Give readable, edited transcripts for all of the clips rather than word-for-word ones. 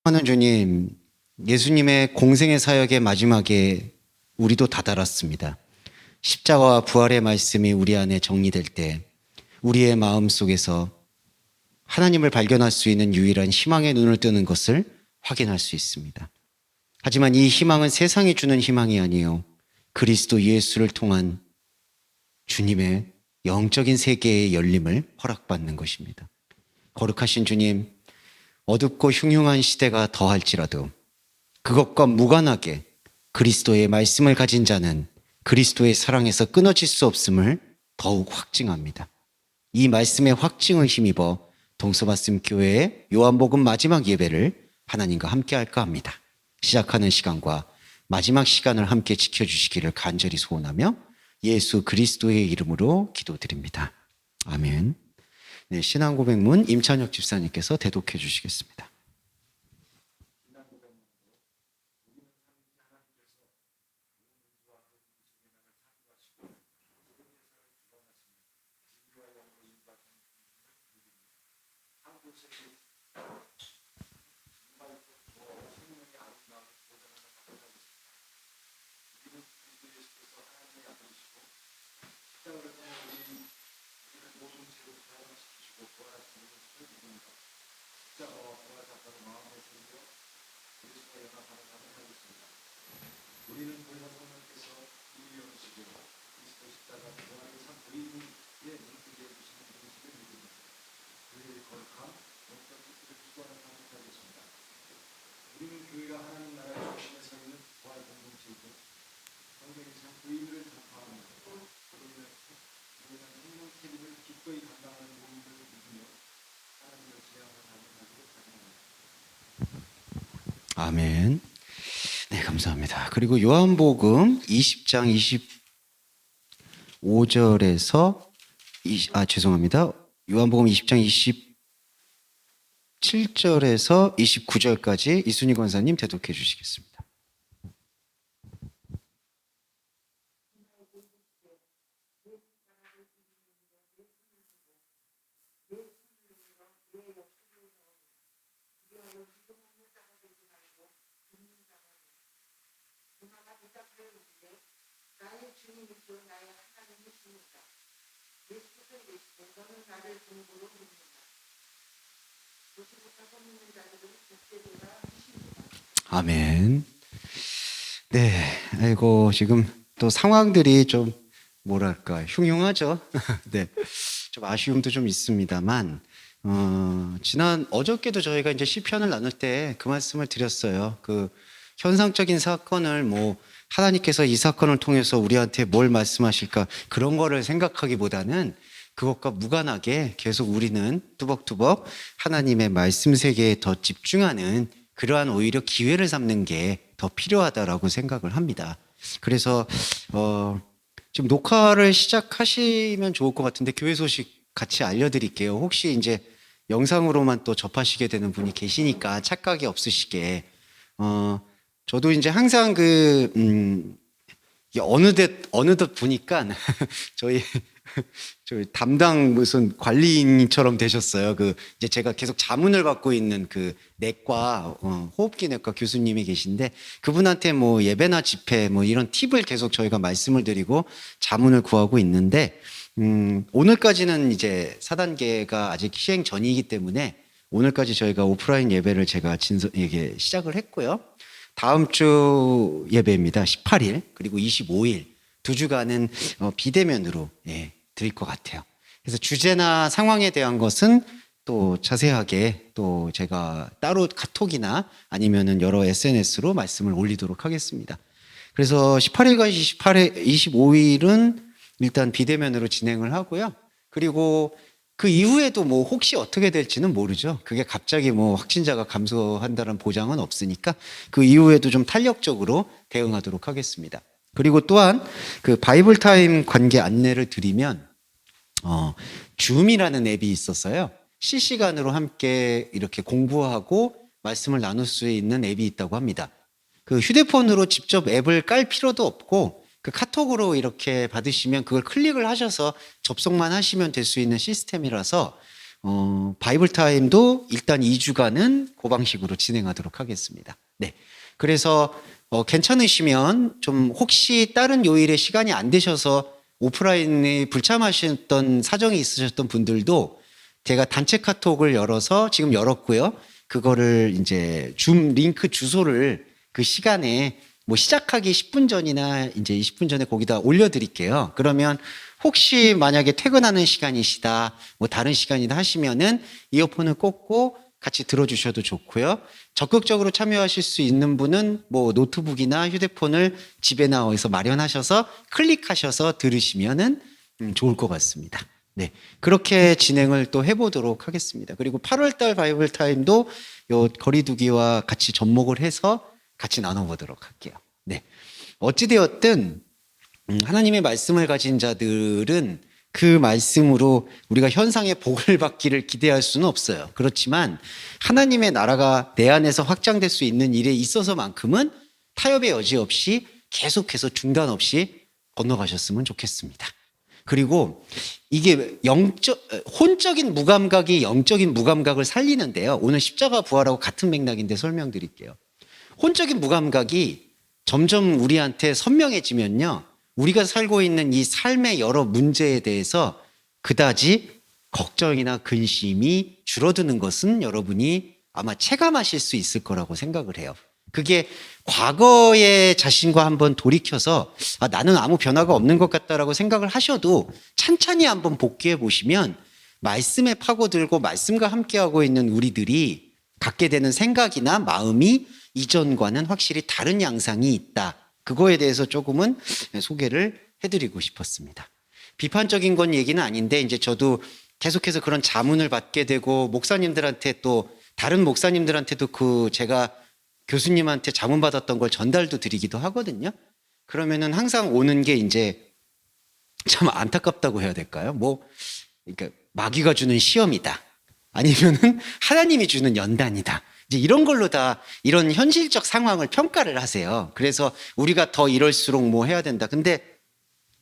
하는 주님, 예수님의 공생의 사역의 마지막에 우리도 다다랐습니다. 십자가와 부활의 말씀이 우리 안에 정리될 때 우리의 마음 속에서 하나님을 발견할 수 있는 유일한 희망의 눈을 뜨는 것을 확인할 수 있습니다. 하지만 이 희망은 세상이 주는 희망이 아니에요. 그리스도 예수를 통한 주님의 영적인 세계의 열림을 허락받는 것입니다. 거룩하신 주님, 어둡고 흉흉한 시대가 더할지라도 그것과 무관하게 그리스도의 말씀을 가진 자는 그리스도의 사랑에서 끊어질 수 없음을 더욱 확증합니다. 이 말씀의 확증을 힘입어 동서말씀 교회의 요한복음 마지막 예배를 하나님과 함께 할까 합니다. 시작하는 시간과 마지막 시간을 함께 지켜주시기를 간절히 소원하며 예수 그리스도의 이름으로 기도드립니다. 아멘. 네, 신앙고백문 임찬혁 집사님께서 대독해 주시겠습니다. 아멘. 네, 감사합니다. 그리고 요한복음 20장 25절에서 죄송합니다. 요한복음 20장 27절에서 29절까지 이순희 권사님 대독해 주시겠습니다. 아멘. 네, 아이고 지금 또 상황들이 좀 뭐랄까 흉흉하죠. 네, 좀 아쉬움도 좀 있습니다만 지난 어저께도 저희가 이제 시편을 나눌 때 그 말씀을 드렸어요. 그 현상적인 사건을 뭐 하나님께서 이 사건을 통해서 우리한테 뭘 말씀하실까 그런 거를 생각하기보다는 그것과 무관하게 계속 우리는 뚜벅뚜벅 하나님의 말씀 세계에 더 집중하는 그러한 오히려 기회를 삼는 게 더 필요하다라고 생각을 합니다. 그래서 지금 녹화를 시작하시면 좋을 것 같은데 교회 소식 같이 알려드릴게요. 혹시 이제 영상으로만 또 접하시게 되는 분이 계시니까 착각이 없으시게 저도 이제 항상 어느덧 보니까 저희 담당 무슨 관리인처럼 되셨어요. 이제 제가 계속 자문을 받고 있는 그 내과, 호흡기 내과 교수님이 계신데 그분한테 뭐 예배나 집회 뭐 이런 팁을 계속 저희가 말씀을 드리고 자문을 구하고 있는데, 오늘까지는 이제 4단계가 아직 시행 전이기 때문에 오늘까지 저희가 오프라인 예배를 제가 이게 시작을 했고요. 다음 주 예배입니다. 18일 그리고 25일 두 주간은 비대면으로 드릴 것 같아요. 그래서 주제나 상황에 대한 것은 또 자세하게 또 제가 따로 카톡이나 아니면은 여러 SNS로 말씀을 올리도록 하겠습니다. 그래서 18일과 25일은 일단 비대면으로 진행을 하고요. 그리고 그 이후에도 뭐 혹시 어떻게 될지는 모르죠. 그게 갑자기 뭐 확진자가 감소한다는 보장은 없으니까 그 이후에도 좀 탄력적으로 대응하도록 하겠습니다. 그리고 또한 그 바이블 타임 관계 안내를 드리면 줌이라는 앱이 있었어요. 실시간으로 함께 이렇게 공부하고 말씀을 나눌 수 있는 앱이 있다고 합니다. 그 휴대폰으로 직접 앱을 깔 필요도 없고 그 카톡으로 이렇게 받으시면 그걸 클릭을 하셔서 접속만 하시면 될 수 있는 시스템이라서 바이블 타임도 일단 2주간은 그 방식으로 진행하도록 하겠습니다. 네. 그래서 괜찮으시면 좀 혹시 다른 요일에 시간이 안 되셔서 오프라인에 불참하셨던 사정이 있으셨던 분들도 제가 단체 카톡을 열어서 지금 열었고요. 그거를 이제 줌 링크 주소를 그 시간에 뭐 시작하기 10분 전이나 이제 20분 전에 거기다 올려드릴게요. 그러면 혹시 만약에 퇴근하는 시간이시다, 뭐 다른 시간이다 하시면은 이어폰을 꽂고 같이 들어주셔도 좋고요. 적극적으로 참여하실 수 있는 분은 뭐 노트북이나 휴대폰을 집에 나와서 마련하셔서 클릭하셔서 들으시면은 좋을 것 같습니다. 네. 그렇게 진행을 또 해보도록 하겠습니다. 그리고 8월달 바이블 타임도 요 거리두기와 같이 접목을 해서 같이 나눠보도록 할게요. 네. 어찌되었든, 하나님의 말씀을 가진 자들은 그 말씀으로 우리가 현상의 복을 받기를 기대할 수는 없어요. 그렇지만 하나님의 나라가 내 안에서 확장될 수 있는 일에 있어서만큼은 타협의 여지 없이 계속해서 중단 없이 건너가셨으면 좋겠습니다. 그리고 이게 혼적인 무감각이 영적인 무감각을 살리는데요. 오늘 십자가 부활하고 같은 맥락인데 설명드릴게요. 혼적인 무감각이 점점 우리한테 선명해지면요. 우리가 살고 있는 이 삶의 여러 문제에 대해서 그다지 걱정이나 근심이 줄어드는 것은 여러분이 아마 체감하실 수 있을 거라고 생각을 해요. 그게 과거의 자신과 한번 돌이켜서 나는 아무 변화가 없는 것 같다라고 생각을 하셔도 찬찬히 한번 복귀해 보시면 말씀에 파고들고 말씀과 함께하고 있는 우리들이 갖게 되는 생각이나 마음이 이전과는 확실히 다른 양상이 있다. 그거에 대해서 조금은 소개를 해드리고 싶었습니다. 비판적인 건 얘기는 아닌데 이제 저도 계속해서 그런 자문을 받게 되고 목사님들한테 또 다른 목사님들한테도 그 제가 교수님한테 자문 받았던 걸 전달도 드리기도 하거든요. 그러면은 항상 오는 게 이제 참 안타깝다고 해야 될까요? 그러니까 마귀가 주는 시험이다. 아니면은 하나님이 주는 연단이다. 이제 이런 걸로 다 이런 현실적 상황을 평가를 하세요. 그래서 우리가 더 이럴수록 뭐 해야 된다. 근데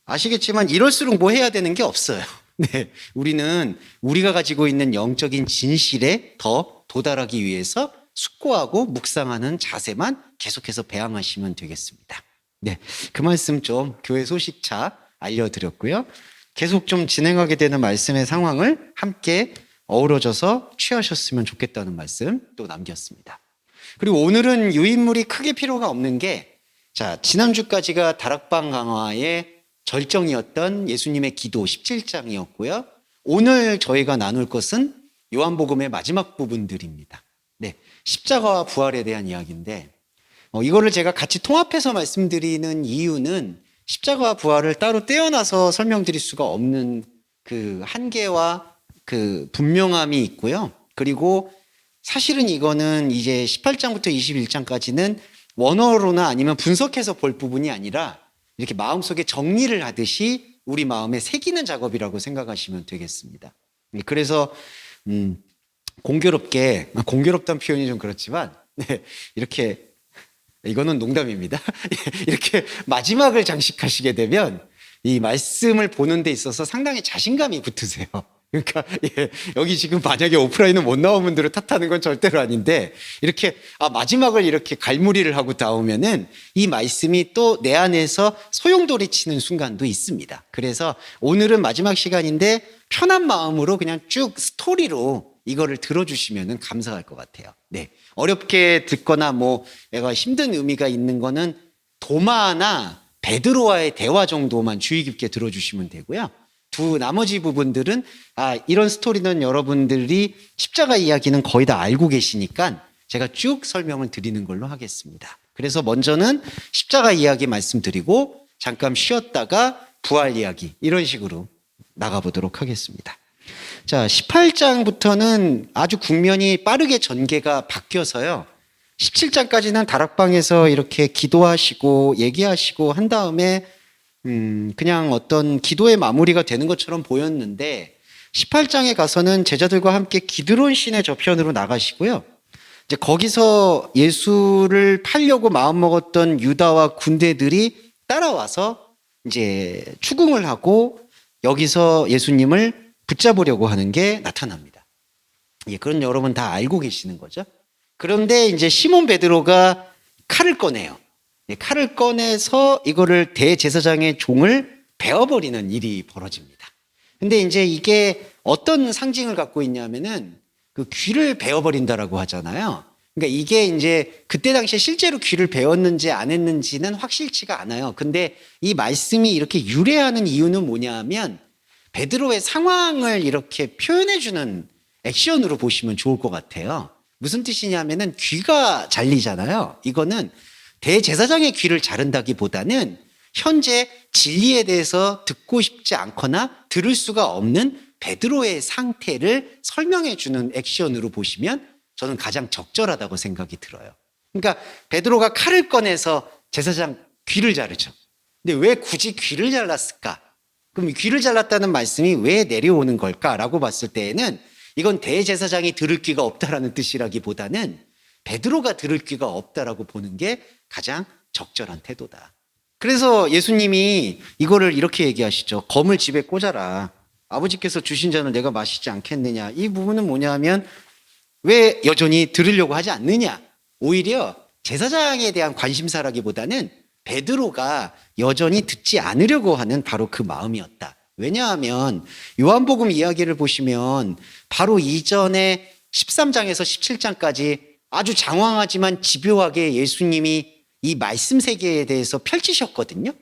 아시겠지만 이럴수록 뭐 해야 되는 게 없어요. 네. 우리는 우리가 가지고 있는 영적인 진실에 더 도달하기 위해서 숙고하고 묵상하는 자세만 계속해서 배양하시면 되겠습니다. 네. 그 말씀 좀 교회 소식차 알려드렸고요. 계속 좀 진행하게 되는 말씀의 상황을 함께 어우러져서 취하셨으면 좋겠다는 말씀 또 남겼습니다. 그리고 오늘은 유인물이 크게 필요가 없는 게, 자, 지난주까지가 다락방 강화의 절정이었던 예수님의 기도 17장이었고요. 오늘 저희가 나눌 것은 요한복음의 마지막 부분들입니다. 네, 십자가와 부활에 대한 이야기인데, 이거를 제가 같이 통합해서 말씀드리는 이유는 십자가와 부활을 따로 떼어놔서 설명드릴 수가 없는 그 한계와 그 분명함이 있고요. 그리고 사실은 이거는 이제 18장부터 21장까지는 원어로나 아니면 분석해서 볼 부분이 아니라 이렇게 마음속에 정리를 하듯이 우리 마음에 새기는 작업이라고 생각하시면 되겠습니다. 그래서 공교롭다는 표현이 좀 그렇지만 네, 이렇게 이거는 농담입니다. 이렇게 마지막을 장식하시게 되면 이 말씀을 보는 데 있어서 상당히 자신감이 붙으세요. 그러니까 여기 지금 만약에 오프라인은 못 나온 분들을 탓하는 건 절대로 아닌데 이렇게 마지막을 이렇게 갈무리를 하고 나오면은 이 말씀이 또 내 안에서 소용돌이 치는 순간도 있습니다. 그래서 오늘은 마지막 시간인데 편한 마음으로 그냥 쭉 스토리로 이거를 들어주시면은 감사할 것 같아요. 네, 어렵게 듣거나 뭐 내가 힘든 의미가 있는 거는 도마나 베드로와의 대화 정도만 주의 깊게 들어주시면 되고요. 나머지 부분들은 이런 스토리는 여러분들이 십자가 이야기는 거의 다 알고 계시니까 제가 쭉 설명을 드리는 걸로 하겠습니다. 그래서 먼저는 십자가 이야기 말씀드리고 잠깐 쉬었다가 부활 이야기 이런 식으로 나가보도록 하겠습니다. 자, 18장부터는 아주 국면이 빠르게 전개가 바뀌어서요. 17장까지는 다락방에서 이렇게 기도하시고 얘기하시고 한 다음에 그냥 어떤 기도의 마무리가 되는 것처럼 보였는데 18장에 가서는 제자들과 함께 기드론 시내 저편으로 나가시고요. 이제 거기서 예수를 팔려고 마음먹었던 유다와 군대들이 따라와서 이제 추궁을 하고 여기서 예수님을 붙잡으려고 하는 게 나타납니다. 예, 그런 여러분 다 알고 계시는 거죠. 그런데 이제 시몬 베드로가 칼을 꺼내요. 예, 칼을 꺼내서 이거를 대제사장의 종을 베어버리는 일이 벌어집니다. 근데 이제 이게 어떤 상징을 갖고 있냐면은 그 귀를 베어버린다라고 하잖아요. 그러니까 이게 이제 그때 당시에 실제로 귀를 베었는지 안 했는지는 확실치가 않아요. 근데 이 말씀이 이렇게 유래하는 이유는 뭐냐면 베드로의 상황을 이렇게 표현해주는 액션으로 보시면 좋을 것 같아요. 무슨 뜻이냐면은 귀가 잘리잖아요. 이거는 대제사장의 귀를 자른다기보다는 현재 진리에 대해서 듣고 싶지 않거나 들을 수가 없는 베드로의 상태를 설명해 주는 액션으로 보시면 저는 가장 적절하다고 생각이 들어요. 그러니까 베드로가 칼을 꺼내서 제사장 귀를 자르죠. 근데 왜 굳이 귀를 잘랐을까? 그럼 귀를 잘랐다는 말씀이 왜 내려오는 걸까라고 봤을 때에는 이건 대제사장이 들을 귀가 없다라는 뜻이라기보다는 베드로가 들을 귀가 없다라고 보는 게 가장 적절한 태도다. 그래서 예수님이 이거를 이렇게 얘기하시죠. 검을 집에 꽂아라. 아버지께서 주신 잔을 내가 마시지 않겠느냐. 이 부분은 뭐냐면 왜 여전히 들으려고 하지 않느냐. 오히려 제사장에 대한 관심사라기보다는 베드로가 여전히 듣지 않으려고 하는 바로 그 마음이었다. 왜냐하면 요한복음 이야기를 보시면 바로 이전에 13장에서 17장까지 아주 장황하지만 집요하게 예수님이 이 말씀 세계에 대해서 펼치셨거든요.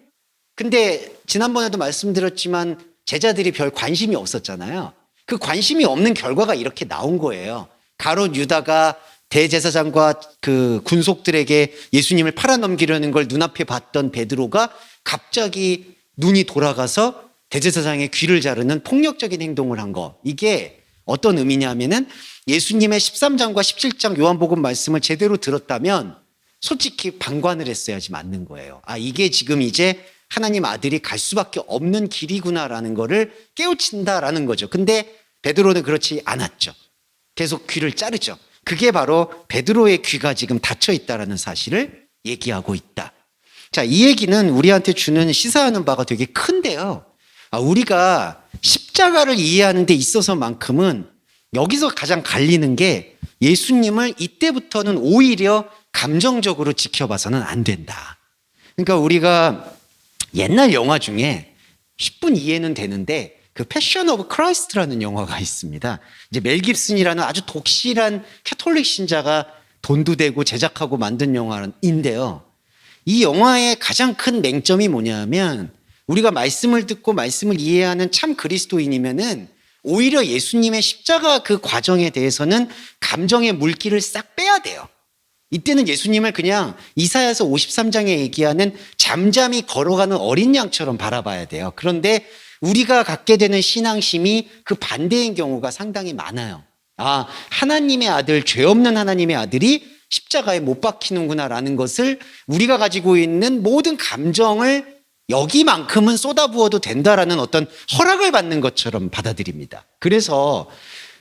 근데 지난번에도 말씀드렸지만 제자들이 별 관심이 없었잖아요. 그 관심이 없는 결과가 이렇게 나온 거예요. 가롯 유다가 대제사장과 그 군속들에게 예수님을 팔아넘기려는 걸 눈앞에 봤던 베드로가 갑자기 눈이 돌아가서 대제사장의 귀를 자르는 폭력적인 행동을 한 거. 이게 어떤 의미냐면은 예수님의 13장과 17장 요한복음 말씀을 제대로 들었다면 솔직히 방관을 했어야지 맞는 거예요. 아, 이게 지금 이제 하나님 아들이 갈 수밖에 없는 길이구나라는 거를 깨우친다라는 거죠. 근데 베드로는 그렇지 않았죠. 계속 귀를 자르죠. 그게 바로 베드로의 귀가 지금 닫혀 있다라는 사실을 얘기하고 있다. 자, 이 얘기는 우리한테 주는 시사하는 바가 되게 큰데요. 우리가 십자가를 이해하는 데 있어서만큼은 여기서 가장 갈리는 게 예수님을 이때부터는 오히려 감정적으로 지켜봐서는 안 된다. 그러니까 우리가 옛날 영화 중에 10분 이해는 되는데 그 패션 오브 크라이스트라는 영화가 있습니다. 이제 멜 깁슨이라는 아주 독실한 캐톨릭 신자가 돈도 대고 제작하고 만든 영화인데요. 이 영화의 가장 큰 맹점이 뭐냐면 우리가 말씀을 듣고 말씀을 이해하는 참 그리스도인이면은 오히려 예수님의 십자가 그 과정에 대해서는 감정의 물기를 싹 빼야 돼요. 이때는 예수님을 그냥 이사야서 53장에 얘기하는 잠잠히 걸어가는 어린 양처럼 바라봐야 돼요. 그런데 우리가 갖게 되는 신앙심이 그 반대인 경우가 상당히 많아요. 아, 하나님의 아들, 죄 없는 하나님의 아들이 십자가에 못 박히는구나라는 것을 우리가 가지고 있는 모든 감정을 여기만큼은 쏟아부어도 된다라는 어떤 허락을 받는 것처럼 받아들입니다. 그래서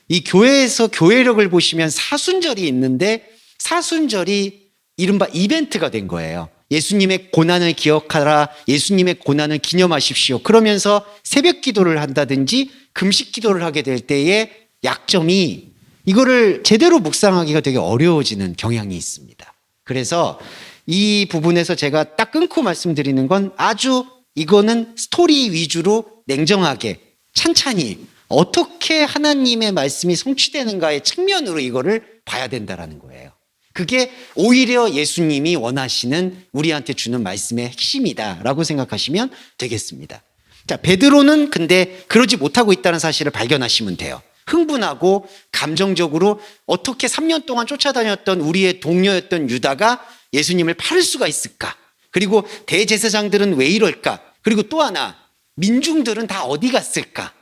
이 교회에서 교회력을 보시면 사순절이 있는데 사순절이 이른바 이벤트가 된 거예요. 예수님의 고난을 기억하라, 예수님의 고난을 기념하십시오. 그러면서 새벽 기도를 한다든지 금식 기도를 하게 될 때의 약점이 이거를 제대로 묵상하기가 되게 어려워지는 경향이 있습니다. 그래서 이 부분에서 제가 딱 끊고 말씀드리는 건 아주 이거는 스토리 위주로 냉정하게 찬찬히 어떻게 하나님의 말씀이 성취되는가의 측면으로 이거를 봐야 된다라는 거예요. 그게 오히려 예수님이 원하시는 우리한테 주는 말씀의 핵심이다라고 생각하시면 되겠습니다. 자, 베드로는 근데 그러지 못하고 있다는 사실을 발견하시면 돼요. 흥분하고 감정적으로 어떻게 3년 동안 쫓아다녔던 우리의 동료였던 유다가 예수님을 팔을 수가 있을까? 그리고 대제사장들은 왜 이럴까? 그리고 또 하나, 민중들은 다 어디 갔을까?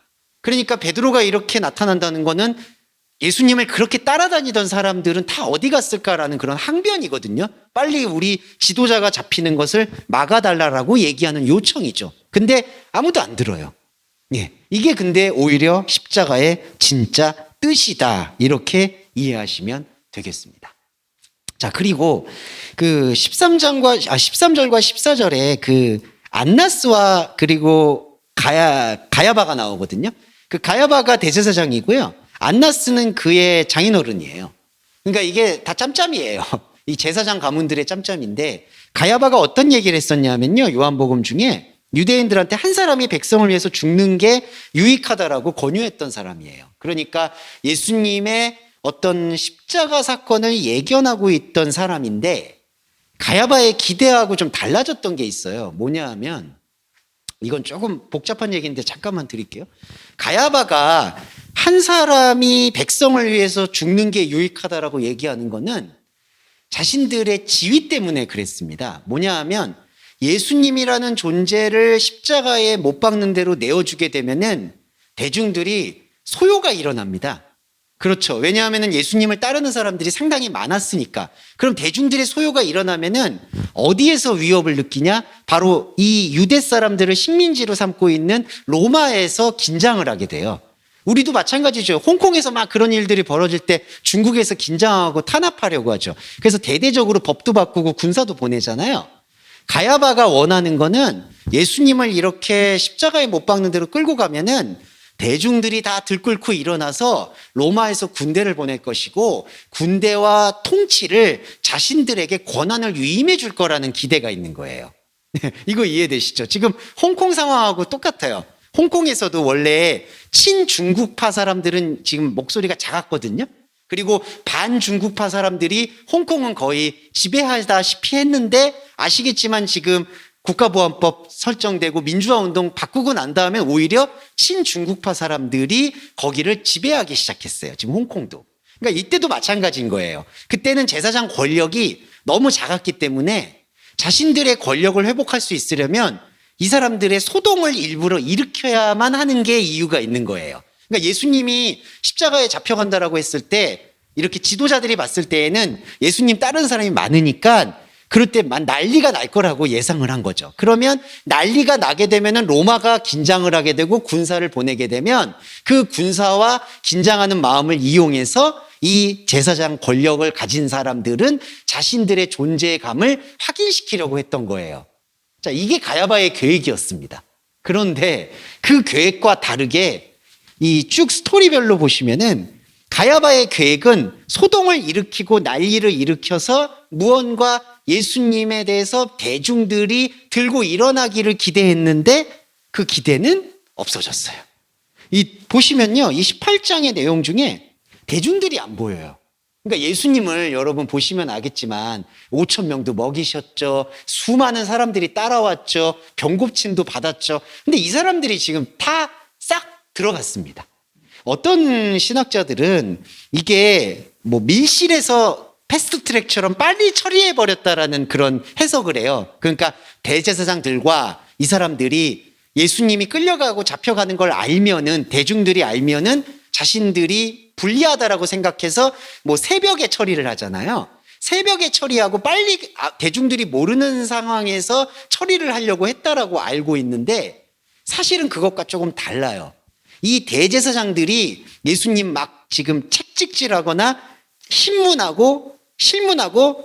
그러니까 베드로가 이렇게 나타난다는 거는 예수님을 그렇게 따라다니던 사람들은 다 어디 갔을까라는 그런 항변이거든요. 빨리 우리 지도자가 잡히는 것을 막아달라고 얘기하는 요청이죠. 근데 아무도 안 들어요. 예, 이게 근데 오히려 십자가의 진짜 뜻이다. 이렇게 이해하시면 되겠습니다. 자, 그리고 그 13절과 14절에 그 안나스와 그리고 가야바가 나오거든요. 그 가야바가 대제사장이고요. 안나스는 그의 장인어른이에요. 그러니까 이게 다 짬짬이에요. 이 제사장 가문들의 짬짬인데 가야바가 어떤 얘기를 했었냐면요. 요한복음 중에 유대인들한테 한 사람이 백성을 위해서 죽는 게 유익하다라고 권유했던 사람이에요. 그러니까 예수님의 어떤 십자가 사건을 예견하고 있던 사람인데 가야바의 기대하고 좀 달라졌던 게 있어요. 뭐냐 하면 이건 조금 복잡한 얘기인데 잠깐만 드릴게요. 가야바가 한 사람이 백성을 위해서 죽는 게 유익하다라고 얘기하는 거는 자신들의 지위 때문에 그랬습니다. 뭐냐 하면 예수님이라는 존재를 십자가에 못 박는 대로 내어주게 되면은 대중들이 소요가 일어납니다. 그렇죠. 왜냐하면 예수님을 따르는 사람들이 상당히 많았으니까. 그럼 대중들의 소요가 일어나면은 어디에서 위협을 느끼냐? 바로 이 유대 사람들을 식민지로 삼고 있는 로마에서 긴장을 하게 돼요. 우리도 마찬가지죠. 홍콩에서 막 그런 일들이 벌어질 때 중국에서 긴장하고 탄압하려고 하죠. 그래서 대대적으로 법도 바꾸고 군사도 보내잖아요. 가야바가 원하는 거는 예수님을 이렇게 십자가에 못 박는 대로 끌고 가면은 대중들이 다 들끓고 일어나서 로마에서 군대를 보낼 것이고 군대와 통치를 자신들에게 권한을 위임해 줄 거라는 기대가 있는 거예요. 이거 이해되시죠? 지금 홍콩 상황하고 똑같아요. 홍콩에서도 원래 친중국파 사람들은 지금 목소리가 작았거든요. 그리고 반중국파 사람들이 홍콩은 거의 지배하다시피 했는데 아시겠지만 지금 국가보안법 설정되고 민주화운동 바꾸고 난 다음에 오히려 친중국파 사람들이 거기를 지배하기 시작했어요. 지금 홍콩도. 그러니까 이때도 마찬가지인 거예요. 그때는 제사장 권력이 너무 작았기 때문에 자신들의 권력을 회복할 수 있으려면 이 사람들의 소동을 일부러 일으켜야만 하는 게 이유가 있는 거예요. 그러니까 예수님이 십자가에 잡혀간다라고 했을 때 이렇게 지도자들이 봤을 때에는 예수님 따르는 사람이 많으니까 그럴 때 난리가 날 거라고 예상을 한 거죠. 그러면 난리가 나게 되면은 로마가 긴장을 하게 되고 군사를 보내게 되면 그 군사와 긴장하는 마음을 이용해서 이 제사장 권력을 가진 사람들은 자신들의 존재감을 확인시키려고 했던 거예요. 자, 이게 가야바의 계획이었습니다. 그런데 그 계획과 다르게 이 쭉 스토리별로 보시면은 가야바의 계획은 소동을 일으키고 난리를 일으켜서 무언가 예수님에 대해서 대중들이 들고 일어나기를 기대했는데 그 기대는 없어졌어요. 보시면요. 이 18장의 내용 중에 대중들이 안 보여요. 그러니까 예수님을 여러분 보시면 알겠지만 5천 명도 먹이셨죠. 수많은 사람들이 따라왔죠. 병고침도 받았죠. 근데 이 사람들이 지금 다 싹 들어갔습니다. 어떤 신학자들은 이게 뭐 밀실에서 패스트트랙처럼 빨리 처리해버렸다라는 그런 해석을 해요. 그러니까 대제사장들과 이 사람들이 예수님이 끌려가고 잡혀가는 걸 알면은 대중들이 알면은 자신들이 불리하다라고 생각해서 뭐 새벽에 처리를 하잖아요. 새벽에 처리하고 빨리 대중들이 모르는 상황에서 처리를 하려고 했다라고 알고 있는데 사실은 그것과 조금 달라요. 이 대제사장들이 예수님 막 지금 책찍질하거나 신문하고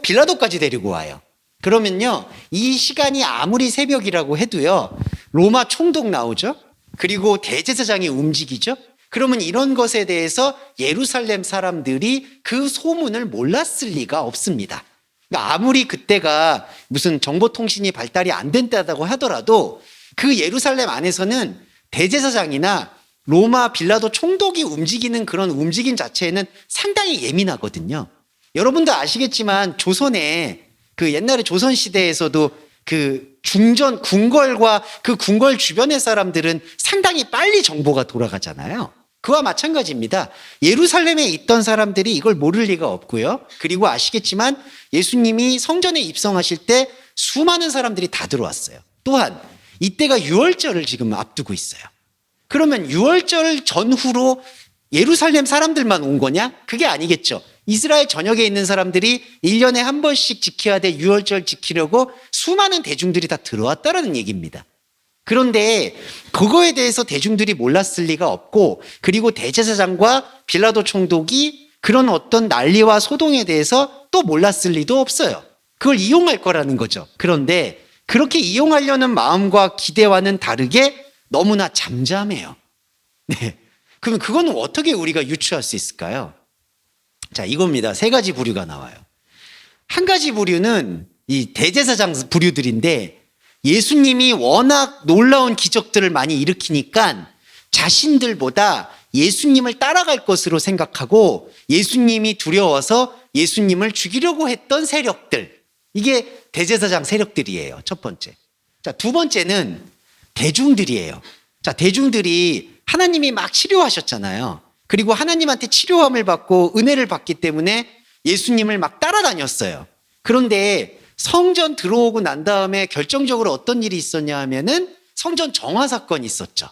빌라도까지 데리고 와요. 그러면요, 이 시간이 아무리 새벽이라고 해도요, 로마 총독 나오죠? 그리고 대제사장이 움직이죠? 그러면 이런 것에 대해서 예루살렘 사람들이 그 소문을 몰랐을 리가 없습니다. 그러니까 아무리 그때가 무슨 정보통신이 발달이 안 된다고 하더라도 그 예루살렘 안에서는 대제사장이나 로마 빌라도 총독이 움직이는 그런 움직임 자체에는 상당히 예민하거든요. 여러분도 아시겠지만 조선에 그 옛날에 조선시대에서도 그 궁전, 궁궐과 그 궁궐 주변의 사람들은 상당히 빨리 정보가 돌아가잖아요. 그와 마찬가지입니다. 예루살렘에 있던 사람들이 이걸 모를 리가 없고요. 그리고 아시겠지만 예수님이 성전에 입성하실 때 수많은 사람들이 다 들어왔어요. 또한 이때가 유월절을 지금 앞두고 있어요. 그러면 유월절 전후로 예루살렘 사람들만 온 거냐? 그게 아니겠죠. 이스라엘 전역에 있는 사람들이 1년에 한 번씩 지켜야 될 유월절 지키려고 수많은 대중들이 다 들어왔다라는 얘기입니다. 그런데 그거에 대해서 대중들이 몰랐을 리가 없고, 그리고 대제사장과 빌라도 총독이 그런 어떤 난리와 소동에 대해서 또 몰랐을 리도 없어요. 그걸 이용할 거라는 거죠. 그런데 그렇게 이용하려는 마음과 기대와는 다르게 너무나 잠잠해요. 네. 그러면 그거는 어떻게 우리가 유추할 수 있을까요? 자, 이겁니다. 세 가지 부류가 나와요. 한 가지 부류는 이 대제사장 부류들인데 예수님이 워낙 놀라운 기적들을 많이 일으키니까 자신들보다 예수님을 따라갈 것으로 생각하고 예수님이 두려워서 예수님을 죽이려고 했던 세력들. 이게 대제사장 세력들이에요. 첫 번째. 자, 두 번째는 대중들이에요. 자, 대중들이 하나님이 막 치료하셨잖아요. 그리고 하나님한테 치료함을 받고 은혜를 받기 때문에 예수님을 막 따라다녔어요. 그런데 성전 들어오고 난 다음에 결정적으로 어떤 일이 있었냐 하면은 성전 정화 사건이 있었죠.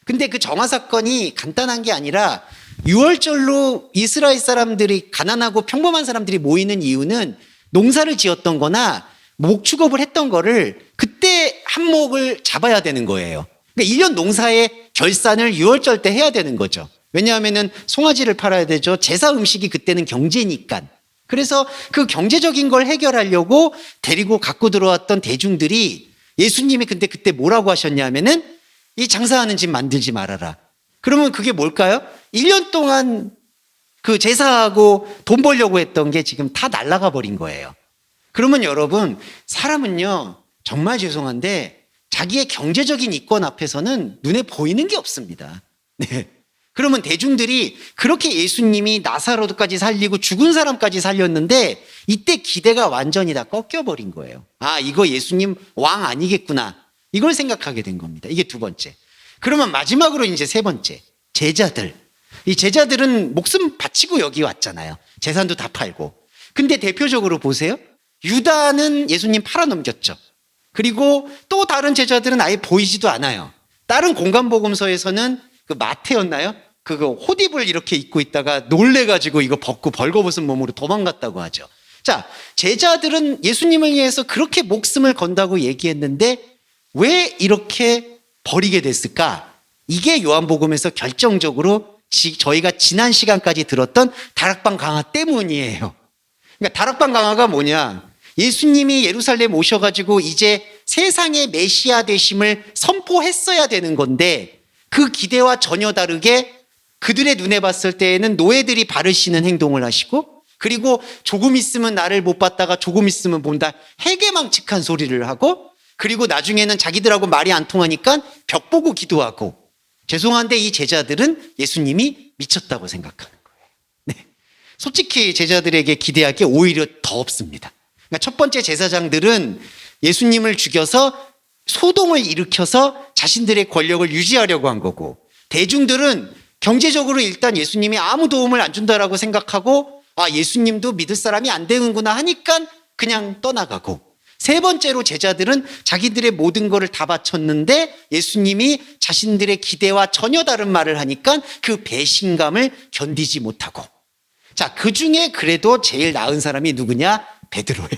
근데 그 정화 사건이 간단한 게 아니라 6월절로 이스라엘 사람들이 가난하고 평범한 사람들이 모이는 이유는 농사를 지었던 거나 목축업을 했던 거를 그때 한 몫을 잡아야 되는 거예요. 그러니까 1년 농사의 결산을 6월절 때 해야 되는 거죠. 왜냐하면은 송아지를 팔아야 되죠. 제사 음식이 그때는 경제니까. 그래서 그 경제적인 걸 해결하려고 데리고 갖고 들어왔던 대중들이 예수님이 근데 그때 뭐라고 하셨냐면은 이 장사하는 집 만들지 말아라. 그러면 그게 뭘까요? 1년 동안 그 제사하고 돈 벌려고 했던 게 지금 다 날아가 버린 거예요. 그러면 여러분, 사람은요, 정말 죄송한데 자기의 경제적인 이권 앞에서는 눈에 보이는 게 없습니다. 네. 그러면 대중들이 그렇게 예수님이 나사로까지 살리고 죽은 사람까지 살렸는데 이때 기대가 완전히 다 꺾여버린 거예요. 아, 이거 예수님 왕 아니겠구나. 이걸 생각하게 된 겁니다. 이게 두 번째. 그러면 마지막으로 이제 세 번째. 제자들. 이 제자들은 목숨 바치고 여기 왔잖아요. 재산도 다 팔고. 근데 대표적으로 보세요. 유다는 예수님 팔아넘겼죠. 그리고 또 다른 제자들은 아예 보이지도 않아요. 다른 공간복음서에서는 그 마태였나요? 그거 호디블 이렇게 입고 있다가 놀래가지고 이거 벗고 벌거벗은 몸으로 도망갔다고 하죠. 자, 제자들은 예수님을 위해서 그렇게 목숨을 건다고 얘기했는데 왜 이렇게 버리게 됐을까? 이게 요한복음에서 결정적으로 저희가 지난 시간까지 들었던 다락방 강화 때문이에요. 그러니까 다락방 강화가 뭐냐? 예수님이 예루살렘 오셔가지고 이제 세상의 메시아 되심을 선포했어야 되는 건데 그 기대와 전혀 다르게 그들의 눈에 봤을 때에는 노예들이 발을 씻는 행동을 하시고 그리고 조금 있으면 나를 못 봤다가 조금 있으면 본다 해괴망측한 소리를 하고 그리고 나중에는 자기들하고 말이 안 통하니까 벽 보고 기도하고 죄송한데 이 제자들은 예수님이 미쳤다고 생각하는 거예요. 네. 솔직히 제자들에게 기대할 게 오히려 더 없습니다. 그러니까 첫 번째 제사장들은 예수님을 죽여서 소동을 일으켜서 자신들의 권력을 유지하려고 한 거고 대중들은 경제적으로 일단 예수님이 아무 도움을 안 준다라고 생각하고 아 예수님도 믿을 사람이 안 되는구나 하니까 그냥 떠나가고 세 번째로 제자들은 자기들의 모든 거를 다 바쳤는데 예수님이 자신들의 기대와 전혀 다른 말을 하니까 그 배신감을 견디지 못하고 자, 그중에 그래도 제일 나은 사람이 누구냐? 베드로예요.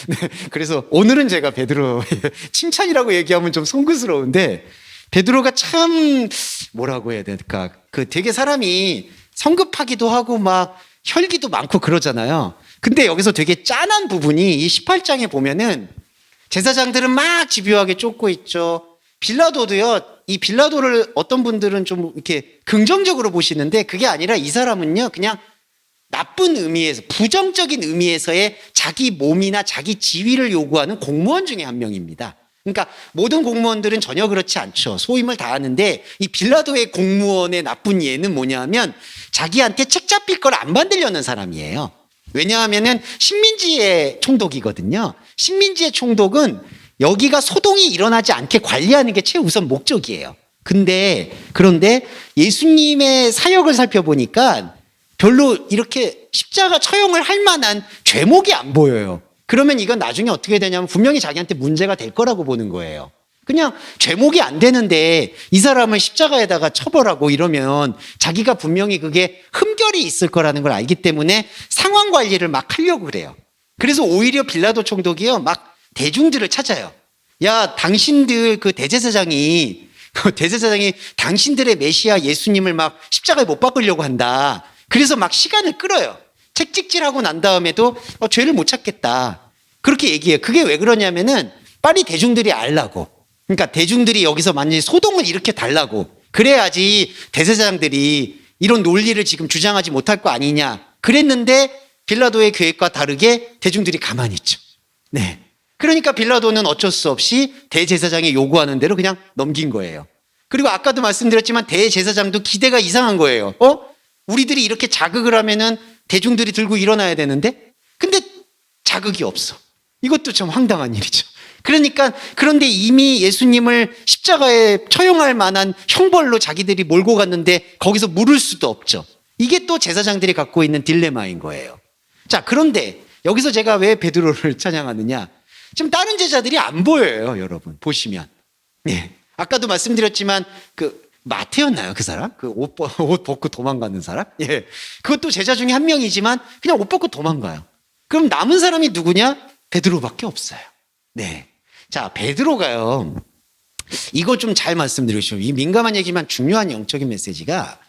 네, 그래서 오늘은 제가 베드로 칭찬이라고 얘기하면 좀 송구스러운데 베드로가 참 뭐라고 해야 될까? 그 되게 사람이 성급하기도 하고 막 혈기도 많고 그러잖아요. 근데 여기서 되게 짠한 부분이 이 18장에 보면은 제사장들은 막 집요하게 쫓고 있죠. 빌라도도요. 이 빌라도를 어떤 분들은 좀 이렇게 긍정적으로 보시는데 그게 아니라 이 사람은요. 그냥 나쁜 의미에서 부정적인 의미에서의 자기 몸이나 자기 지위를 요구하는 공무원 중에 한 명입니다. 그러니까 모든 공무원들은 전혀 그렇지 않죠. 소임을 다하는데 이 빌라도의 공무원의 나쁜 예는 뭐냐면 자기한테 책 잡힐 걸 안 만들려는 사람이에요. 왜냐하면은 식민지의 총독이거든요. 식민지의 총독은 여기가 소동이 일어나지 않게 관리하는 게 최우선 목적이에요. 그런데 예수님의 사역을 살펴보니까 별로 이렇게 십자가 처형을 할 만한 죄목이 안 보여요. 그러면 이건 나중에 어떻게 되냐면 분명히 자기한테 문제가 될 거라고 보는 거예요. 그냥 죄목이 안 되는데 이 사람을 십자가에다가 처벌하고 이러면 자기가 분명히 그게 흠결이 있을 거라는 걸 알기 때문에 상황 관리를 막 하려고 그래요. 그래서 오히려 빌라도 총독이요, 막 대중들을 찾아요. 야, 당신들 그 대제사장이 당신들의 메시아 예수님을 막 십자가에 못 박으려고 한다. 그래서 막 시간을 끌어요. 책찍질하고 난 다음에도 죄를 못 찾겠다. 그렇게 얘기해요. 그게 왜 그러냐면은 빨리 대중들이 알라고. 그러니까 대중들이 여기서 만약에 소동을 일으켜 달라고. 그래야지 대제사장들이 이런 논리를 지금 주장하지 못할 거 아니냐. 그랬는데 빌라도의 계획과 다르게 대중들이 가만히 있죠. 네. 그러니까 빌라도는 어쩔 수 없이 대제사장이 요구하는 대로 그냥 넘긴 거예요. 그리고 아까도 말씀드렸지만 대제사장도 기대가 이상한 거예요. 우리들이 이렇게 자극을 하면은 대중들이 들고 일어나야 되는데, 근데 자극이 없어. 이것도 참 황당한 일이죠. 그러니까 그런데 이미 예수님을 십자가에 처형할 만한 형벌로 자기들이 몰고 갔는데 거기서 물을 수도 없죠. 이게 또 제사장들이 갖고 있는 딜레마인 거예요. 자, 그런데 여기서 제가 왜 베드로를 찬양하느냐? 지금 다른 제자들이 안 보여요, 여러분. 보시면. 예. 아까도 말씀드렸지만 마태였나요, 그 사람? 옷 벗고 도망가는 사람? 예. 그것도 제자 중에 한 명이지만 그냥 옷 벗고 도망가요. 그럼 남은 사람이 누구냐? 베드로밖에 없어요. 네. 자, 베드로가요. 이거 좀 잘 말씀드리고 싶어요. 이 민감한 얘기만 중요한 영적인 메시지가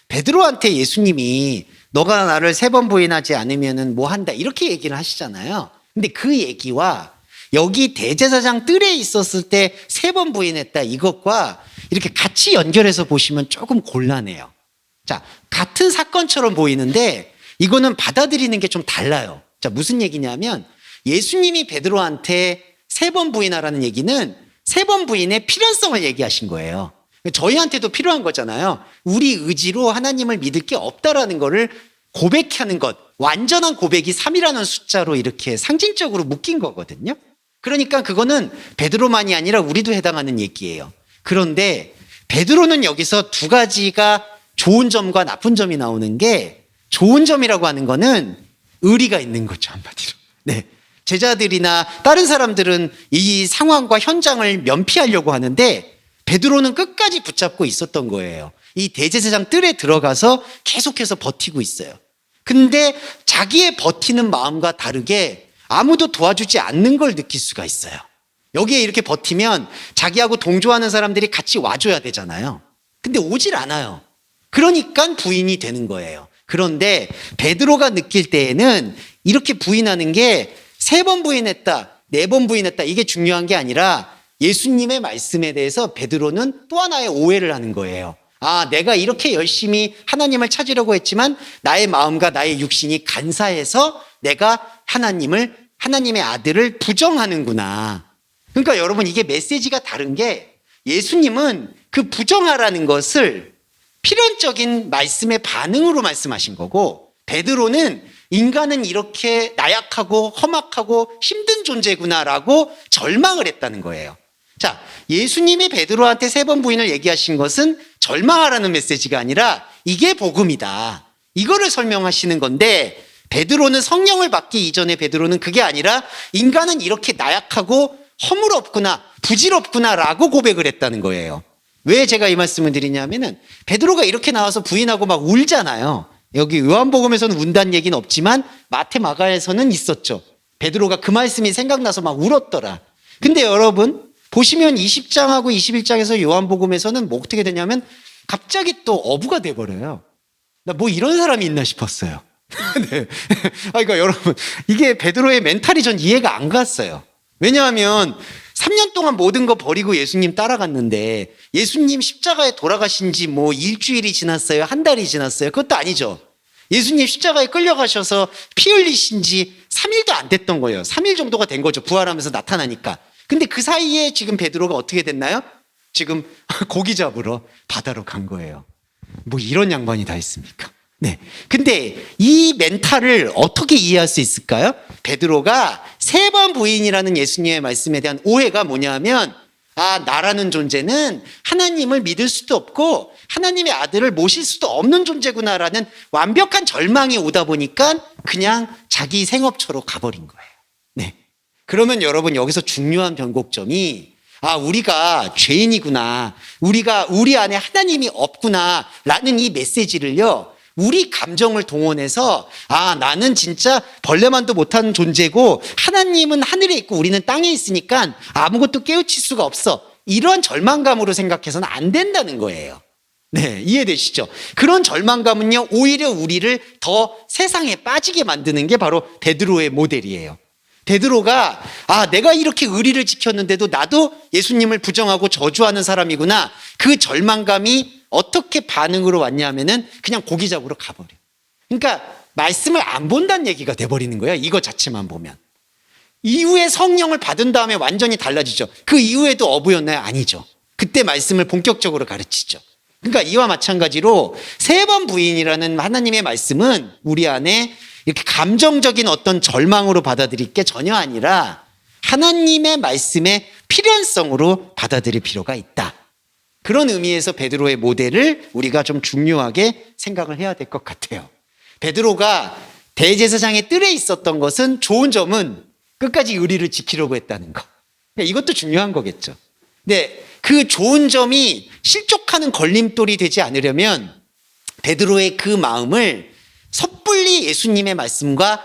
베드로한테 예수님이 너가 나를 3번 부인하지 않으면은 뭐 한다. 이렇게 얘기를 하시잖아요. 근데 그 얘기와 여기 대제사장 뜰에 있었을 때 3번 부인했다. 이것과 이렇게 같이 연결해서 보시면 조금 곤란해요. 자, 같은 사건처럼 보이는데 이거는 받아들이는 게 좀 달라요. 자, 무슨 얘기냐면 예수님이 베드로한테 3번 부인하라는 얘기는 3번 부인의 필연성을 얘기하신 거예요. 저희한테도 필요한 거잖아요. 우리 의지로 하나님을 믿을 게 없다라는 거를 고백하는 것. 완전한 고백이 3이라는 숫자로 이렇게 상징적으로 묶인 거거든요. 그러니까 그거는 베드로만이 아니라 우리도 해당하는 얘기예요. 그런데 베드로는 여기서 두 가지가 좋은 점과 나쁜 점이 나오는 게, 좋은 점이라고 하는 거는 의리가 있는 거죠, 한마디로. 네. 제자들이나 다른 사람들은 이 상황과 현장을 면피하려고 하는데 베드로는 끝까지 붙잡고 있었던 거예요. 이 대제사장 뜰에 들어가서 계속해서 버티고 있어요. 근데 자기의 버티는 마음과 다르게 아무도 도와주지 않는 걸 느낄 수가 있어요. 여기에 이렇게 버티면 자기하고 동조하는 사람들이 같이 와줘야 되잖아요. 근데 오질 않아요. 그러니까 부인이 되는 거예요. 그런데 베드로가 느낄 때에는 이렇게 부인하는 게 3번 부인했다, 4번 부인했다, 이게 중요한 게 아니라 예수님의 말씀에 대해서 베드로는 또 하나의 오해를 하는 거예요. 아, 내가 이렇게 열심히 하나님을 찾으려고 했지만 나의 마음과 나의 육신이 간사해서 내가 하나님의 아들을 부정하는구나. 그러니까 여러분, 이게 메시지가 다른 게, 예수님은 그 부정하라는 것을 필연적인 말씀의 반응으로 말씀하신 거고, 베드로는 인간은 이렇게 나약하고 험악하고 힘든 존재구나라고 절망을 했다는 거예요. 자, 예수님이 베드로한테 3번 부인을 얘기하신 것은 절망하라는 메시지가 아니라 이게 복음이다. 이거를 설명하시는 건데, 베드로는 성령을 받기 이전에 베드로는 그게 아니라 인간은 이렇게 나약하고 허물없구나, 부질없구나라고 고백을 했다는 거예요. 왜 제가 이 말씀을 드리냐면은 베드로가 이렇게 나와서 부인하고 막 울잖아요. 여기 요한복음에서는 운다는 얘기는 없지만 마태, 마가에서는 있었죠. 베드로가 그 말씀이 생각나서 막 울었더라. 근데 여러분 보시면 20장하고 21장에서 요한복음에서는 뭐 어떻게 되냐면 갑자기 또 어부가 돼버려요. 나 뭐 이런 사람이 있나 싶었어요. 네. 그러니까 여러분, 이게 베드로의 멘탈이 전 이해가 안 갔어요. 왜냐하면 3년 동안 모든 거 버리고 예수님 따라갔는데 예수님 십자가에 돌아가신 지 뭐 일주일이 지났어요? 한 달이 지났어요? 그것도 아니죠. 예수님 십자가에 끌려가셔서 피 흘리신 지 3일도 안 됐던 거예요. 3일 정도가 된 거죠. 부활하면서 나타나니까. 근데 그 사이에 지금 베드로가 어떻게 됐나요? 지금 고기 잡으러 바다로 간 거예요. 뭐 이런 양반이 다 있습니까? 네. 근데 이 멘탈을 어떻게 이해할 수 있을까요? 베드로가 3번 부인이라는 예수님의 말씀에 대한 오해가 뭐냐면, 아, 나라는 존재는 하나님을 믿을 수도 없고 하나님의 아들을 모실 수도 없는 존재구나라는 완벽한 절망이 오다 보니까 그냥 자기 생업처로 가버린 거예요. 네. 그러면 여러분, 여기서 중요한 변곡점이, 아, 우리가 죄인이구나, 우리 안에 하나님이 없구나 라는 이 메시지를요, 우리 감정을 동원해서, 아, 나는 진짜 벌레만도 못하는 존재고 하나님은 하늘에 있고 우리는 땅에 있으니까 아무것도 깨우칠 수가 없어, 이런 절망감으로 생각해서는 안 된다는 거예요. 네, 이해되시죠? 그런 절망감은요, 오히려 우리를 더 세상에 빠지게 만드는 게 바로 베드로의 모델이에요. 베드로가, 아, 내가 이렇게 의리를 지켰는데도 나도 예수님을 부정하고 저주하는 사람이구나, 그 절망감이 어떻게 반응으로 왔냐면은 그냥 고기 잡으러 가버려. 그러니까 말씀을 안 본다는 얘기가 돼버리는 거예요. 이거 자체만 보면. 이후에 성령을 받은 다음에 완전히 달라지죠. 그 이후에도 어부였나요? 아니죠. 그때 말씀을 본격적으로 가르치죠. 그러니까 이와 마찬가지로 3번 부인이라는 하나님의 말씀은 우리 안에 이렇게 감정적인 어떤 절망으로 받아들일 게 전혀 아니라 하나님의 말씀의 필연성으로 받아들일 필요가 있다. 그런 의미에서 베드로의 모델을 우리가 좀 중요하게 생각을 해야 될 것 같아요. 베드로가 대제사장의 뜰에 있었던 것은 좋은 점은 끝까지 의리를 지키려고 했다는 거. 이것도 중요한 거겠죠. 근데 그 좋은 점이 실족하는 걸림돌이 되지 않으려면 베드로의 그 마음을 섣불리 예수님의 말씀과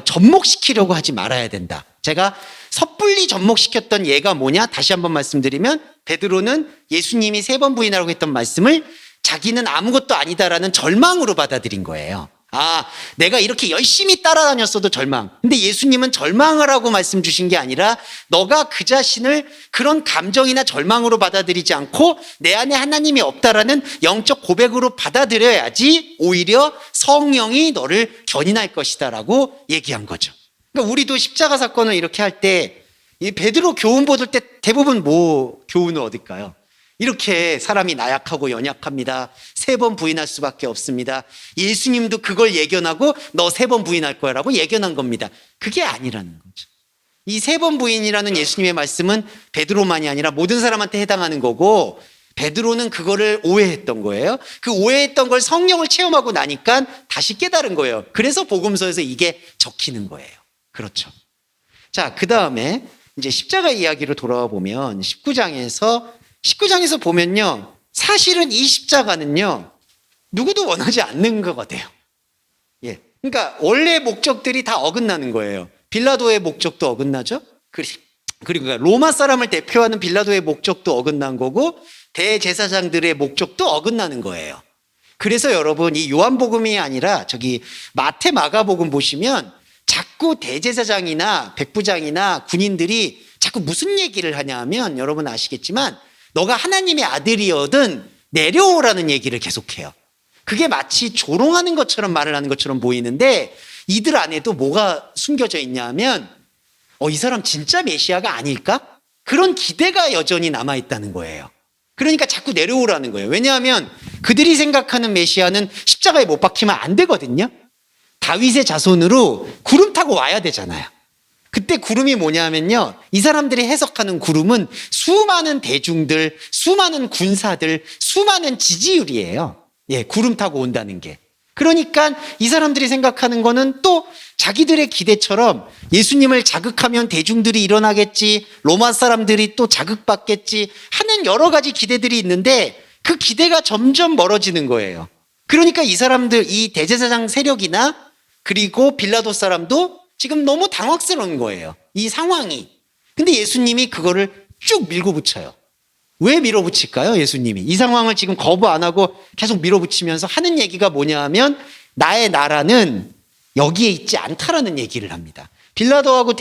접목시키려고 하지 말아야 된다. 제가 섣불리 접목시켰던 예가 뭐냐? 다시 한번 말씀드리면 베드로는 예수님이 3번 부인하라고 했던 말씀을 자기는 아무것도 아니다라는 절망으로 받아들인 거예요. 아, 내가 이렇게 열심히 따라다녔어도 절망. 근데 예수님은 절망을 하고 말씀 주신 게 아니라 너가 그 자신을 그런 감정이나 절망으로 받아들이지 않고 내 안에 하나님이 없다라는 영적 고백으로 받아들여야지 오히려 성령이 너를 견인할 것이다라고 얘기한 거죠. 그러니까 우리도 십자가 사건을 이렇게 할 때 이 베드로 교훈 보들 때 대부분 교훈을 얻을까요? 이렇게 사람이 나약하고 연약합니다. 3번 부인할 수밖에 없습니다. 예수님도 그걸 예견하고 너 3번 부인할 거라고 예견한 겁니다. 그게 아니라는 거죠. 이 3번 부인이라는 예수님의 말씀은 베드로만이 아니라 모든 사람한테 해당하는 거고 베드로는 그거를 오해했던 거예요. 그 오해했던 걸 성령을 체험하고 나니까 다시 깨달은 거예요. 그래서 복음서에서 이게 적히는 거예요. 그렇죠. 자, 그 다음에 이제 십자가 이야기로 돌아와 보면 19장에서 보면요. 사실은 이 십자가는요. 누구도 원하지 않는 것 같아요. 예. 그러니까 원래의 목적들이 다 어긋나는 거예요. 빌라도의 목적도 어긋나죠. 그리고 로마 사람을 대표하는 빌라도의 목적도 어긋난 거고 대제사장들의 목적도 어긋나는 거예요. 그래서 여러분 이 요한복음이 아니라 저기 마태 마가복음 보시면 자꾸 대제사장이나 백부장이나 군인들이 자꾸 무슨 얘기를 하냐 하면 여러분 아시겠지만 너가 하나님의 아들이거든 내려오라는 얘기를 계속해요. 그게 마치 조롱하는 것처럼 말을 하는 것처럼 보이는데 이들 안에도 뭐가 숨겨져 있냐 하면 이 사람 진짜 메시아가 아닐까? 그런 기대가 여전히 남아있다는 거예요. 그러니까 자꾸 내려오라는 거예요. 왜냐하면 그들이 생각하는 메시아는 십자가에 못 박히면 안 되거든요. 다윗의 자손으로 구름 타고 와야 되잖아요. 그때 구름이 뭐냐면요. 이 사람들이 해석하는 구름은 수많은 대중들, 수많은 군사들, 수많은 지지율이에요. 예, 구름 타고 온다는 게. 그러니까 이 사람들이 생각하는 거는 또 자기들의 기대처럼 예수님을 자극하면 대중들이 일어나겠지, 로마 사람들이 또 자극받겠지 하는 여러 가지 기대들이 있는데 그 기대가 점점 멀어지는 거예요. 그러니까 이 사람들, 이 대제사장 세력이나 그리고 빌라도 사람도 지금 너무 당황스러운 거예요. 이 상황이. 근데 예수님이 그거를 쭉 밀고 붙여요. 왜 밀어붙일까요? 예수님이. 이 상황을 지금 거부 안 하고 계속 밀어붙이면서 하는 얘기가 뭐냐 하면 나의 나라는 여기에 있지 않다라는 얘기를 합니다. 빌라도하고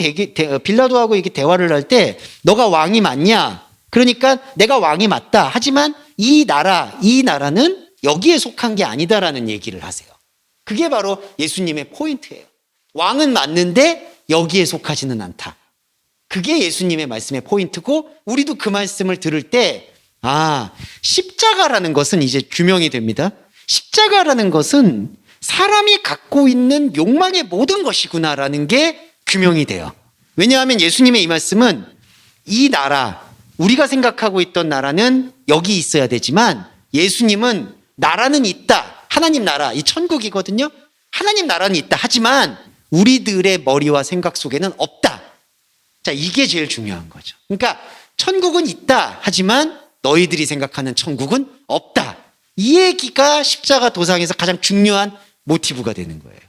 이렇게 대화를 할 때 너가 왕이 맞냐? 그러니까 내가 왕이 맞다. 하지만 이 나라는 여기에 속한 게 아니다라는 얘기를 하세요. 그게 바로 예수님의 포인트예요. 왕은 맞는데 여기에 속하지는 않다. 그게 예수님의 말씀의 포인트고 우리도 그 말씀을 들을 때 십자가라는 것은 이제 규명이 됩니다. 십자가라는 것은 사람이 갖고 있는 욕망의 모든 것이구나라는 게 규명이 돼요. 왜냐하면 예수님의 이 말씀은 이 나라, 우리가 생각하고 있던 나라는 여기 있어야 되지만 예수님은 나라는 있다. 하나님 나라, 이 천국이거든요. 하나님 나라는 있다. 하지만 우리들의 머리와 생각 속에는 없다. 자, 이게 제일 중요한 거죠. 그러니까 천국은 있다. 하지만 너희들이 생각하는 천국은 없다. 이 얘기가 십자가 도상에서 가장 중요한 모티브가 되는 거예요.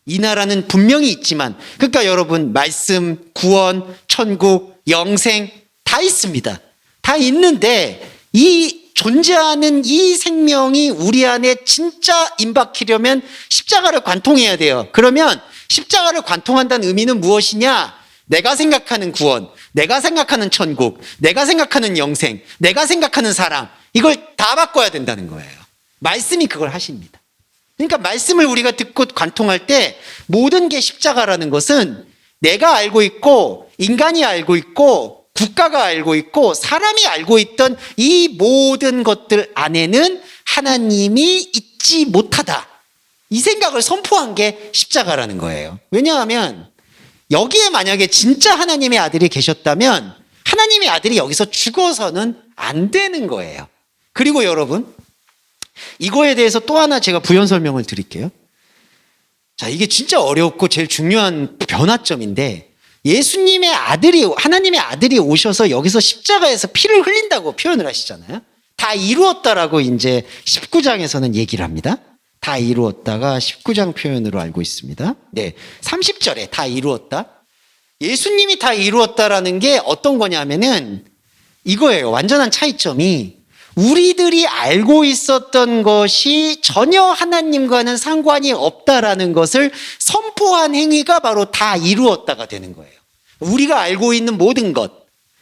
이 나라는 분명히 있지만, 그러니까 여러분 말씀, 구원, 천국, 영생 다 있습니다. 다 있는데 이 존재하는 이 생명이 우리 안에 진짜 임박히려면 십자가를 관통해야 돼요. 그러면 십자가를 관통한다는 의미는 무엇이냐? 내가 생각하는 구원, 내가 생각하는 천국, 내가 생각하는 영생, 내가 생각하는 사랑, 이걸 다 바꿔야 된다는 거예요. 말씀이 그걸 하십니다. 그러니까 말씀을 우리가 듣고 관통할 때 모든 게 십자가라는 것은 내가 알고 있고 인간이 알고 있고 국가가 알고 있고 사람이 알고 있던 이 모든 것들 안에는 하나님이 있지 못하다. 이 생각을 선포한 게 십자가라는 거예요. 왜냐하면 여기에 만약에 진짜 하나님의 아들이 계셨다면 하나님의 아들이 여기서 죽어서는 안 되는 거예요. 그리고 여러분, 이거에 대해서 또 하나 제가 부연 설명을 드릴게요. 자, 이게 진짜 어렵고 제일 중요한 변화점인데 예수님의 아들이, 하나님의 아들이 오셔서 여기서 십자가에서 피를 흘린다고 표현을 하시잖아요. 다 이루었다라고 이제 19장에서는 얘기를 합니다. 다 이루었다가 19장 표현으로 알고 있습니다. 네, 30절에 다 이루었다. 예수님이 다 이루었다라는 게 어떤 거냐면은 이거예요. 완전한 차이점이 우리들이 알고 있었던 것이 전혀 하나님과는 상관이 없다라는 것을 선포한 행위가 바로 다 이루었다가 되는 거예요. 우리가 알고 있는 모든 것.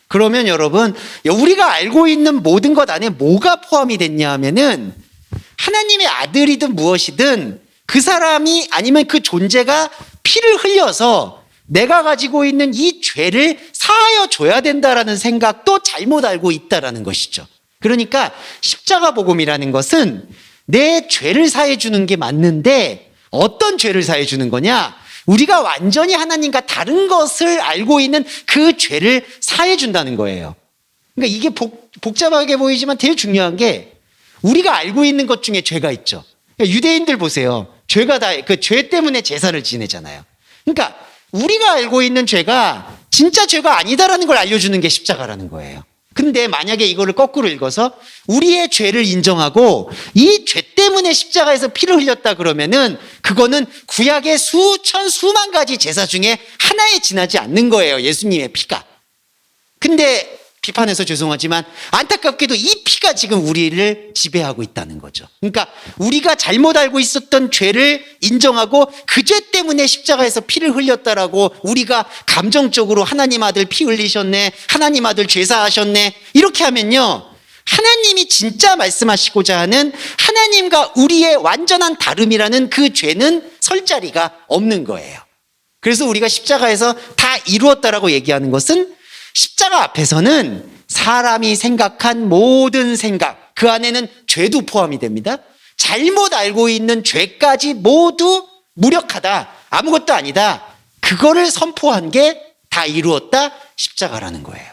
그러면 여러분, 우리가 알고 있는 모든 것 안에 뭐가 포함이 됐냐 하면은 하나님의 아들이든 무엇이든 그 사람이 아니면 그 존재가 피를 흘려서 내가 가지고 있는 이 죄를 사하여 줘야 된다라는 생각도 잘못 알고 있다라는 것이죠. 그러니까 십자가 복음이라는 것은 내 죄를 사해 주는 게 맞는데 어떤 죄를 사해 주는 거냐? 우리가 완전히 하나님과 다른 것을 알고 있는 그 죄를 사해 준다는 거예요. 그러니까 이게 복잡하게 보이지만 되게 중요한 게 우리가 알고 있는 것 중에 죄가 있죠. 그러니까 유대인들 보세요. 죄가 다 그 죄 때문에 제사를 지내잖아요. 그러니까 우리가 알고 있는 죄가 진짜 죄가 아니다라는 걸 알려주는 게 십자가라는 거예요. 근데 만약에 이거를 거꾸로 읽어서 우리의 죄를 인정하고 이 죄 때문에 십자가에서 피를 흘렸다 그러면은 그거는 구약의 수천 수만 가지 제사 중에 하나에 지나지 않는 거예요. 예수님의 피가. 근데 비판해서 죄송하지만 안타깝게도 이 피가 지금 우리를 지배하고 있다는 거죠. 그러니까 우리가 잘못 알고 있었던 죄를 인정하고 그 죄 때문에 십자가에서 피를 흘렸다라고 우리가 감정적으로 하나님 아들 피 흘리셨네, 하나님 아들 죄사하셨네 이렇게 하면요, 하나님이 진짜 말씀하시고자 하는 하나님과 우리의 완전한 다름이라는 그 죄는 설 자리가 없는 거예요. 그래서 우리가 십자가에서 다 이루었다라고 얘기하는 것은 십자가 앞에서는 사람이 생각한 모든 생각, 그 안에는 죄도 포함이 됩니다. 잘못 알고 있는 죄까지 모두 무력하다, 아무것도 아니다. 그거를 선포한 게 다 이루었다, 십자가라는 거예요.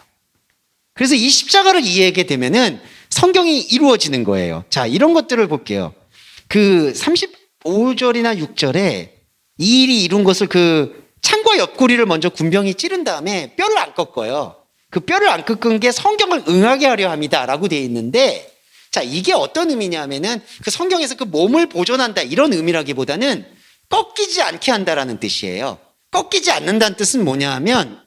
그래서 이 십자가를 이해하게 되면은 성경이 이루어지는 거예요. 자, 이런 것들을 볼게요. 그 35절이나 6절에 이 일이 이룬 것을 그 창과 옆구리를 먼저 군병이 찌른 다음에 뼈를 안 꺾어요. 그 뼈를 안 꺾은 게 성경을 응하게 하려 합니다라고 되어 있는데, 자, 이게 어떤 의미냐면은 그 성경에서 그 몸을 보존한다 이런 의미라기보다는 꺾이지 않게 한다라는 뜻이에요. 꺾이지 않는다는 뜻은 뭐냐 하면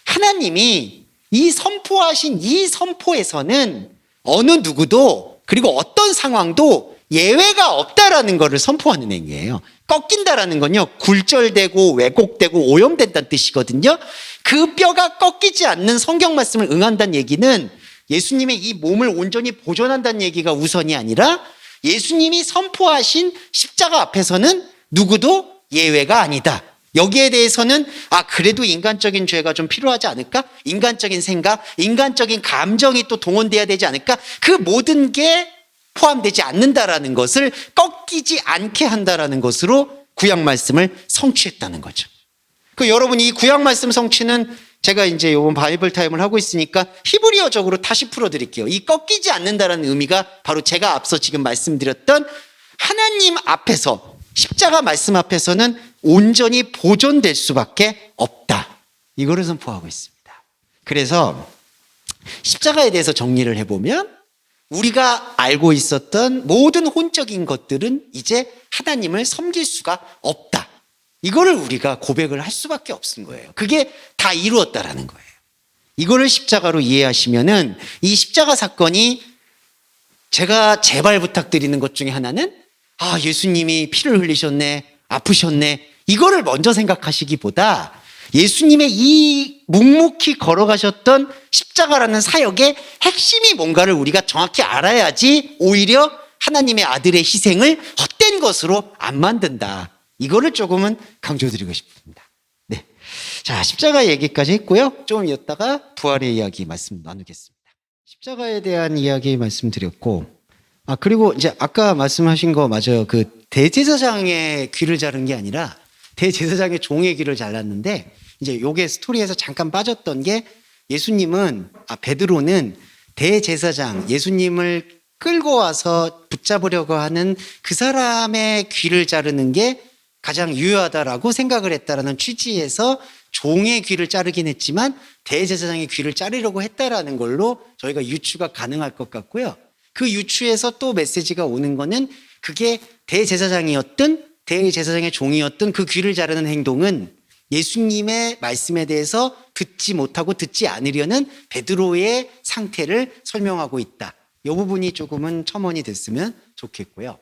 하나님이 이 선포하신 이 선포에서는 어느 누구도 그리고 어떤 상황도 예외가 없다라는 것을 선포하는 행위예요. 꺾인다라는 건요, 굴절되고 왜곡되고 오염된다는 뜻이거든요. 그 뼈가 꺾이지 않는 성경 말씀을 응한다는 얘기는 예수님의 이 몸을 온전히 보존한다는 얘기가 우선이 아니라 예수님이 선포하신 십자가 앞에서는 누구도 예외가 아니다. 여기에 대해서는 그래도 인간적인 죄가 좀 필요하지 않을까? 인간적인 생각, 인간적인 감정이 또 동원돼야 되지 않을까? 그 모든 게 포함되지 않는다라는 것을 꺾이지 않게 한다라는 것으로 구약 말씀을 성취했다는 거죠. 그 여러분, 이 구약 말씀 성취는 제가 이제 요번 바이블 타임을 하고 있으니까 히브리어적으로 다시 풀어드릴게요. 이 꺾이지 않는다라는 의미가 바로 제가 앞서 지금 말씀드렸던 하나님 앞에서, 십자가 말씀 앞에서는 온전히 보존될 수밖에 없다. 이거를 선포하고 있습니다. 그래서 십자가에 대해서 정리를 해보면 우리가 알고 있었던 모든 혼적인 것들은 이제 하나님을 섬길 수가 없다. 이거를 우리가 고백을 할 수밖에 없은 거예요. 그게 다 이루었다라는 거예요. 이거를 십자가로 이해하시면은 이 십자가 사건이, 제가 제발 부탁드리는 것 중에 하나는 예수님이 피를 흘리셨네, 아프셨네, 이거를 먼저 생각하시기보다 예수님의 이 묵묵히 걸어가셨던 십자가라는 사역의 핵심이 뭔가를 우리가 정확히 알아야지 오히려 하나님의 아들의 희생을 헛된 것으로 안 만든다. 이거를 조금은 강조드리고 싶습니다. 네. 자, 십자가 얘기까지 했고요. 좀 이따가 부활의 이야기 말씀 나누겠습니다. 십자가에 대한 이야기 말씀드렸고, 그리고 이제 아까 말씀하신 거 맞아요. 그 대제사장의 귀를 자른 게 아니라 대제사장의 종의 귀를 잘랐는데, 이제 요게 스토리에서 잠깐 빠졌던 게 예수님은, 베드로는 대제사장, 예수님을 끌고 와서 붙잡으려고 하는 그 사람의 귀를 자르는 게 가장 유효하다라고 생각을 했다라는 취지에서 종의 귀를 자르긴 했지만 대제사장의 귀를 자르려고 했다라는 걸로 저희가 유추가 가능할 것 같고요. 그 유추에서 또 메시지가 오는 거는 그게 대제사장이었든 대제사장의 종이었든 그 귀를 자르는 행동은 예수님의 말씀에 대해서 듣지 못하고 듣지 않으려는 베드로의 상태를 설명하고 있다. 이 부분이 조금은 첨언이 됐으면 좋겠고요.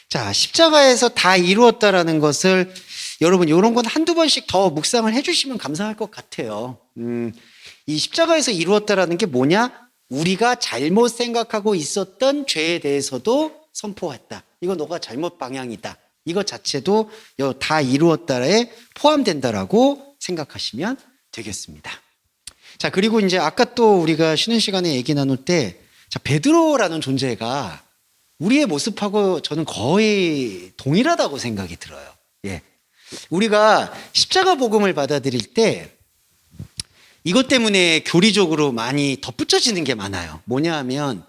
자, 십자가에서 다 이루었다라는 것을 여러분 이런 건 한두 번씩 더 묵상을 해주시면 감사할 것 같아요. 이 십자가에서 이루었다라는 게 뭐냐? 우리가 잘못 생각하고 있었던 죄에 대해서도 선포했다. 이거 너가 잘못 방향이다. 이것 자체도 다 이루었다에 포함된다라고 생각하시면 되겠습니다. 자, 그리고 이제 아까 또 우리가 쉬는 시간에 얘기 나눌 때, 자, 베드로라는 존재가 우리의 모습하고 저는 거의 동일하다고 생각이 들어요. 예. 우리가 십자가 복음을 받아들일 때 이것 때문에 교리적으로 많이 덧붙여지는 게 많아요. 뭐냐 하면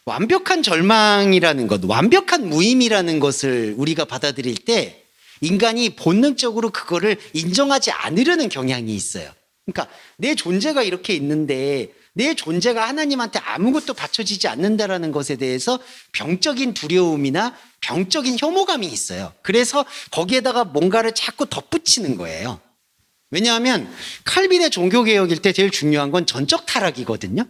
완벽한 절망이라는 것, 완벽한 무임이라는 것을 우리가 받아들일 때 인간이 본능적으로 그거를 인정하지 않으려는 경향이 있어요. 그러니까 내 존재가 이렇게 있는데 내 존재가 하나님한테 아무것도 바쳐지지 않는다라는 것에 대해서 병적인 두려움이나 병적인 혐오감이 있어요. 그래서 거기에다가 뭔가를 자꾸 덧붙이는 거예요. 왜냐하면 칼빈의 종교개혁일 때 제일 중요한 건 전적 타락이거든요.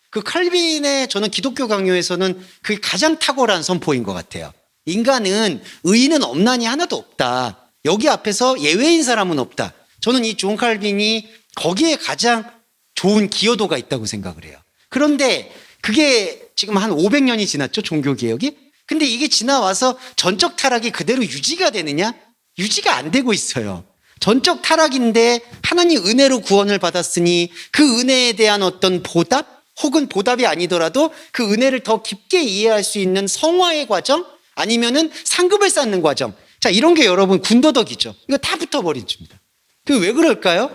그 칼빈의 저는 기독교 강요에서는 그게 가장 탁월한 선포인 것 같아요. 인간은 의인은 없나니 하나도 없다. 여기 앞에서 예외인 사람은 없다. 저는 이 존 칼빈이 거기에 가장 좋은 기여도가 있다고 생각을 해요. 그런데 그게 지금 한 500년이 지났죠, 종교개혁이. 근데 이게 지나와서 전적 타락이 그대로 유지가 되느냐? 유지가 안 되고 있어요. 전적 타락인데 하나님 은혜로 구원을 받았으니 그 은혜에 대한 어떤 보답 혹은 보답이 아니더라도 그 은혜를 더 깊게 이해할 수 있는 성화의 과정 아니면은 상급을 쌓는 과정. 자, 이런 게 여러분 군더더기죠. 이거 다 붙어버린 겁니다. 그 왜 그럴까요?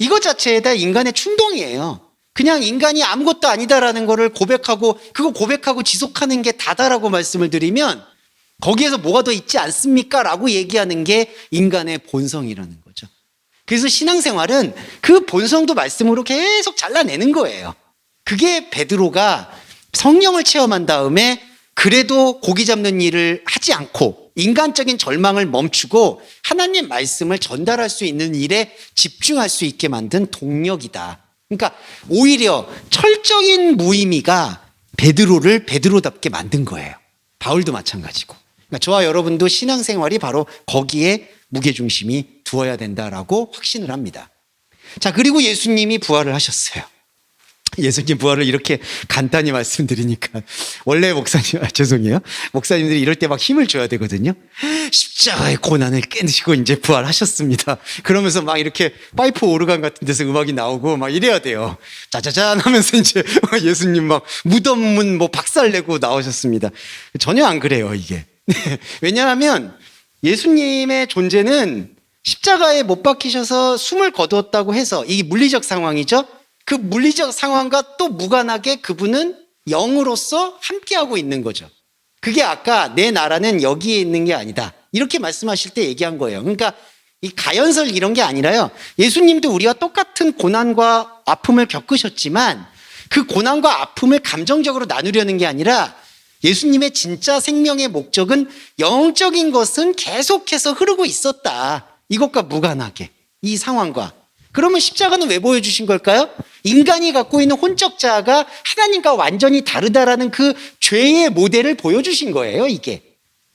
이것 자체에다 인간의 충동이에요. 그냥 인간이 아무것도 아니다라는 거를 고백하고 그거 고백하고 지속하는 게 다다라고 말씀을 드리면 거기에서 뭐가 더 있지 않습니까? 라고 얘기하는 게 인간의 본성이라는 거죠. 그래서 신앙생활은 그 본성도 말씀으로 계속 잘라내는 거예요. 그게 베드로가 성령을 체험한 다음에 그래도 고기 잡는 일을 하지 않고 인간적인 절망을 멈추고 하나님 말씀을 전달할 수 있는 일에 집중할 수 있게 만든 동력이다. 그러니까 오히려 철적인 무의미가 베드로를 베드로답게 만든 거예요. 바울도 마찬가지고. 그러니까 저와 여러분도 신앙생활이 바로 거기에 무게중심이 두어야 된다라고 확신을 합니다. 자, 그리고 예수님이 부활을 하셨어요. 예수님 부활을 이렇게 간단히 말씀드리니까 원래 죄송해요. 목사님들이 이럴 때 막 힘을 줘야 되거든요. 십자가의 고난을 깨시고 이제 부활하셨습니다. 그러면서 막 이렇게 파이프 오르간 같은 데서 음악이 나오고 막 이래야 돼요. 짜자잔 하면서 이제 예수님 막 무덤문 박살내고 나오셨습니다. 전혀 안 그래요, 이게. 왜냐하면 예수님의 존재는 십자가에 못 박히셔서 숨을 거두었다고 해서 이게 물리적 상황이죠. 그 물리적 상황과 또 무관하게 그분은 영으로서 함께하고 있는 거죠. 그게 아까 내 나라는 여기에 있는 게 아니다. 이렇게 말씀하실 때 얘기한 거예요. 그러니까 이 가연설 이런 게 아니라요. 예수님도 우리와 똑같은 고난과 아픔을 겪으셨지만 그 고난과 아픔을 감정적으로 나누려는 게 아니라 예수님의 진짜 생명의 목적은 영적인 것은 계속해서 흐르고 있었다. 이것과 무관하게 이 상황과. 그러면 십자가는 왜 보여주신 걸까요? 인간이 갖고 있는 혼적 자아가 하나님과 완전히 다르다라는 그 죄의 모델을 보여주신 거예요, 이게.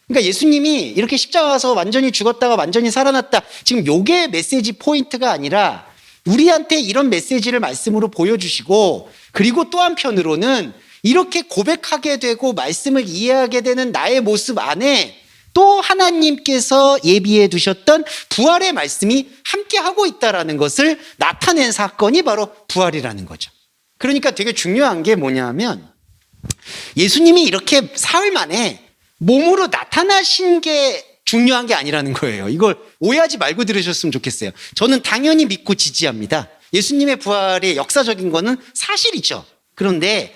그러니까 예수님이 이렇게 십자가 가서 완전히 죽었다가 완전히 살아났다. 지금 요게 메시지 포인트가 아니라 우리한테 이런 메시지를 말씀으로 보여주시고, 그리고 또 한편으로는 이렇게 고백하게 되고 말씀을 이해하게 되는 나의 모습 안에 또 하나님께서 예비해 두셨던 부활의 말씀이 함께 하고 있다라는 것을 나타낸 사건이 바로 부활이라는 거죠. 그러니까 되게 중요한 게 뭐냐면, 예수님이 이렇게 사흘 만에 몸으로 나타나신 게 중요한 게 아니라는 거예요. 이걸 오해하지 말고 들으셨으면 좋겠어요. 저는 당연히 믿고 지지합니다. 예수님의 부활의 역사적인 거는 사실이죠. 그런데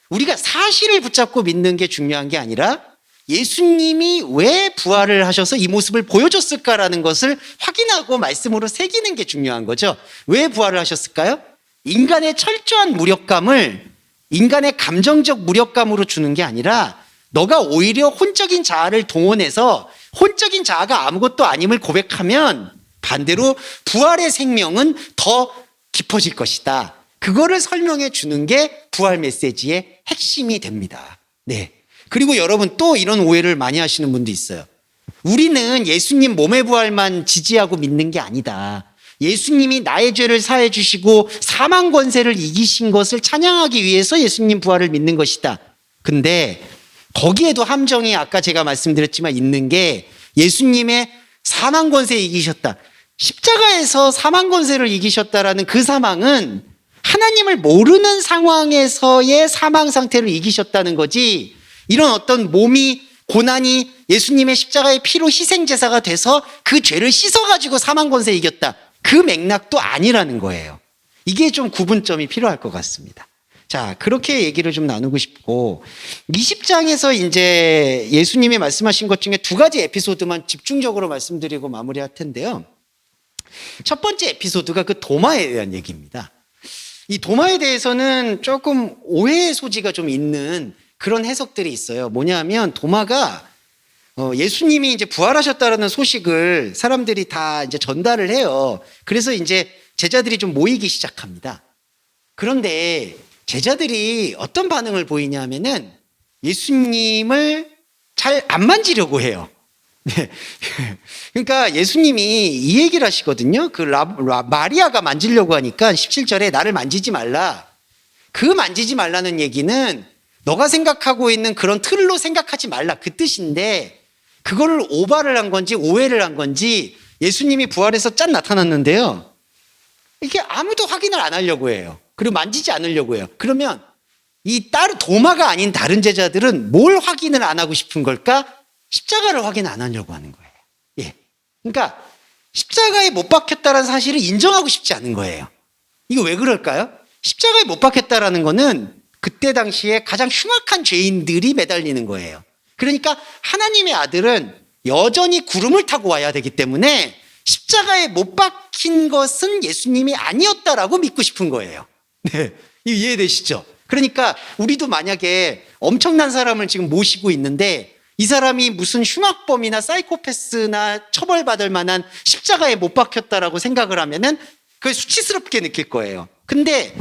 우리가 사실을 붙잡고 믿는 게 중요한 게 아니라 예수님이 왜 부활을 하셔서 이 모습을 보여줬을까라는 것을 확인하고 말씀으로 새기는 게 중요한 거죠. 왜 부활을 하셨을까요? 인간의 철저한 무력감을 인간의 감정적 무력감으로 주는 게 아니라 너가 오히려 혼적인 자아를 동원해서 혼적인 자아가 아무것도 아님을 고백하면 반대로 부활의 생명은 더 깊어질 것이다. 그거를 설명해 주는 게 부활 메시지의 핵심이 됩니다. 네. 그리고 여러분 또 이런 오해를 많이 하시는 분도 있어요. 우리는 예수님 몸의 부활만 지지하고 믿는 게 아니다. 예수님이 나의 죄를 사해 주시고 사망 권세를 이기신 것을 찬양하기 위해서 예수님 부활을 믿는 것이다. 근데 거기에도 함정이 아까 제가 말씀드렸지만 있는 게, 예수님의 사망 권세 이기셨다. 십자가에서 사망 권세를 이기셨다라는 그 사망은 하나님을 모르는 상황에서의 사망 상태를 이기셨다는 거지, 이런 어떤 몸이 고난이 예수님의 십자가의 피로 희생제사가 돼서 그 죄를 씻어가지고 사망 권세 이겼다. 그 맥락도 아니라는 거예요. 이게 좀 구분점이 필요할 것 같습니다. 자, 그렇게 얘기를 좀 나누고 싶고, 20장에서 이제 예수님이 말씀하신 것 중에 두 가지 에피소드만 집중적으로 말씀드리고 마무리할 텐데요. 첫 번째 에피소드가 그 도마에 대한 얘기입니다. 이 도마에 대해서는 조금 오해의 소지가 좀 있는 그런 해석들이 있어요. 뭐냐면 도마가 예수님이 이제 부활하셨다라는 소식을 사람들이 다 이제 전달을 해요. 그래서 이제 제자들이 좀 모이기 시작합니다. 그런데 제자들이 어떤 반응을 보이냐면은 예수님을 잘 안 만지려고 해요. 네. 그러니까 예수님이 이 얘기를 하시거든요. 그 마리아가 만지려고 하니까 17절에 나를 만지지 말라. 그 만지지 말라는 얘기는 너가 생각하고 있는 그런 틀로 생각하지 말라, 그 뜻인데, 그거를 오바를 한 건지 오해를 한 건지 예수님이 부활해서 짠 나타났는데요. 이게 아무도 확인을 안 하려고 해요. 그리고 만지지 않으려고 해요. 그러면 이 도마가 아닌 다른 제자들은 뭘 확인을 안 하고 싶은 걸까? 십자가를 확인 안 하려고 하는 거예요. 예. 그러니까 십자가에 못 박혔다는 사실을 인정하고 싶지 않은 거예요. 이거 왜 그럴까요? 십자가에 못 박혔다라는 거는 그때 당시에 가장 흉악한 죄인들이 매달리는 거예요. 그러니까 하나님의 아들은 여전히 구름을 타고 와야 되기 때문에 십자가에 못 박힌 것은 예수님이 아니었다라고 믿고 싶은 거예요. 네, 이해되시죠? 그러니까 우리도 만약에 엄청난 사람을 지금 모시고 있는데 이 사람이 무슨 흉악범이나 사이코패스나 처벌받을 만한 십자가에 못 박혔다라고 생각을 하면은 그게 수치스럽게 느낄 거예요. 근데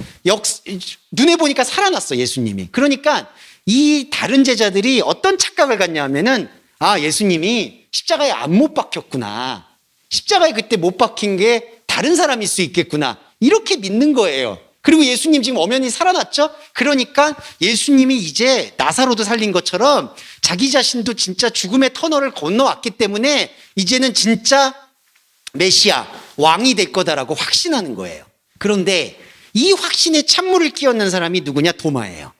눈에 보니까 살아났어, 예수님이. 그러니까 이 다른 제자들이 어떤 착각을 갖냐면은, 아, 예수님이 십자가에 안 못 박혔구나. 십자가에 그때 못 박힌 게 다른 사람일 수 있겠구나. 이렇게 믿는 거예요. 그리고 예수님 지금 엄연히 살아났죠? 그러니까 예수님이 이제 나사로도 살린 것처럼 자기 자신도 진짜 죽음의 터널을 건너왔기 때문에 이제는 진짜 메시아, 왕이 될 거다라고 확신하는 거예요. 그런데 이 확신에 찬물을 끼얹는 사람이 누구냐? 도마예요.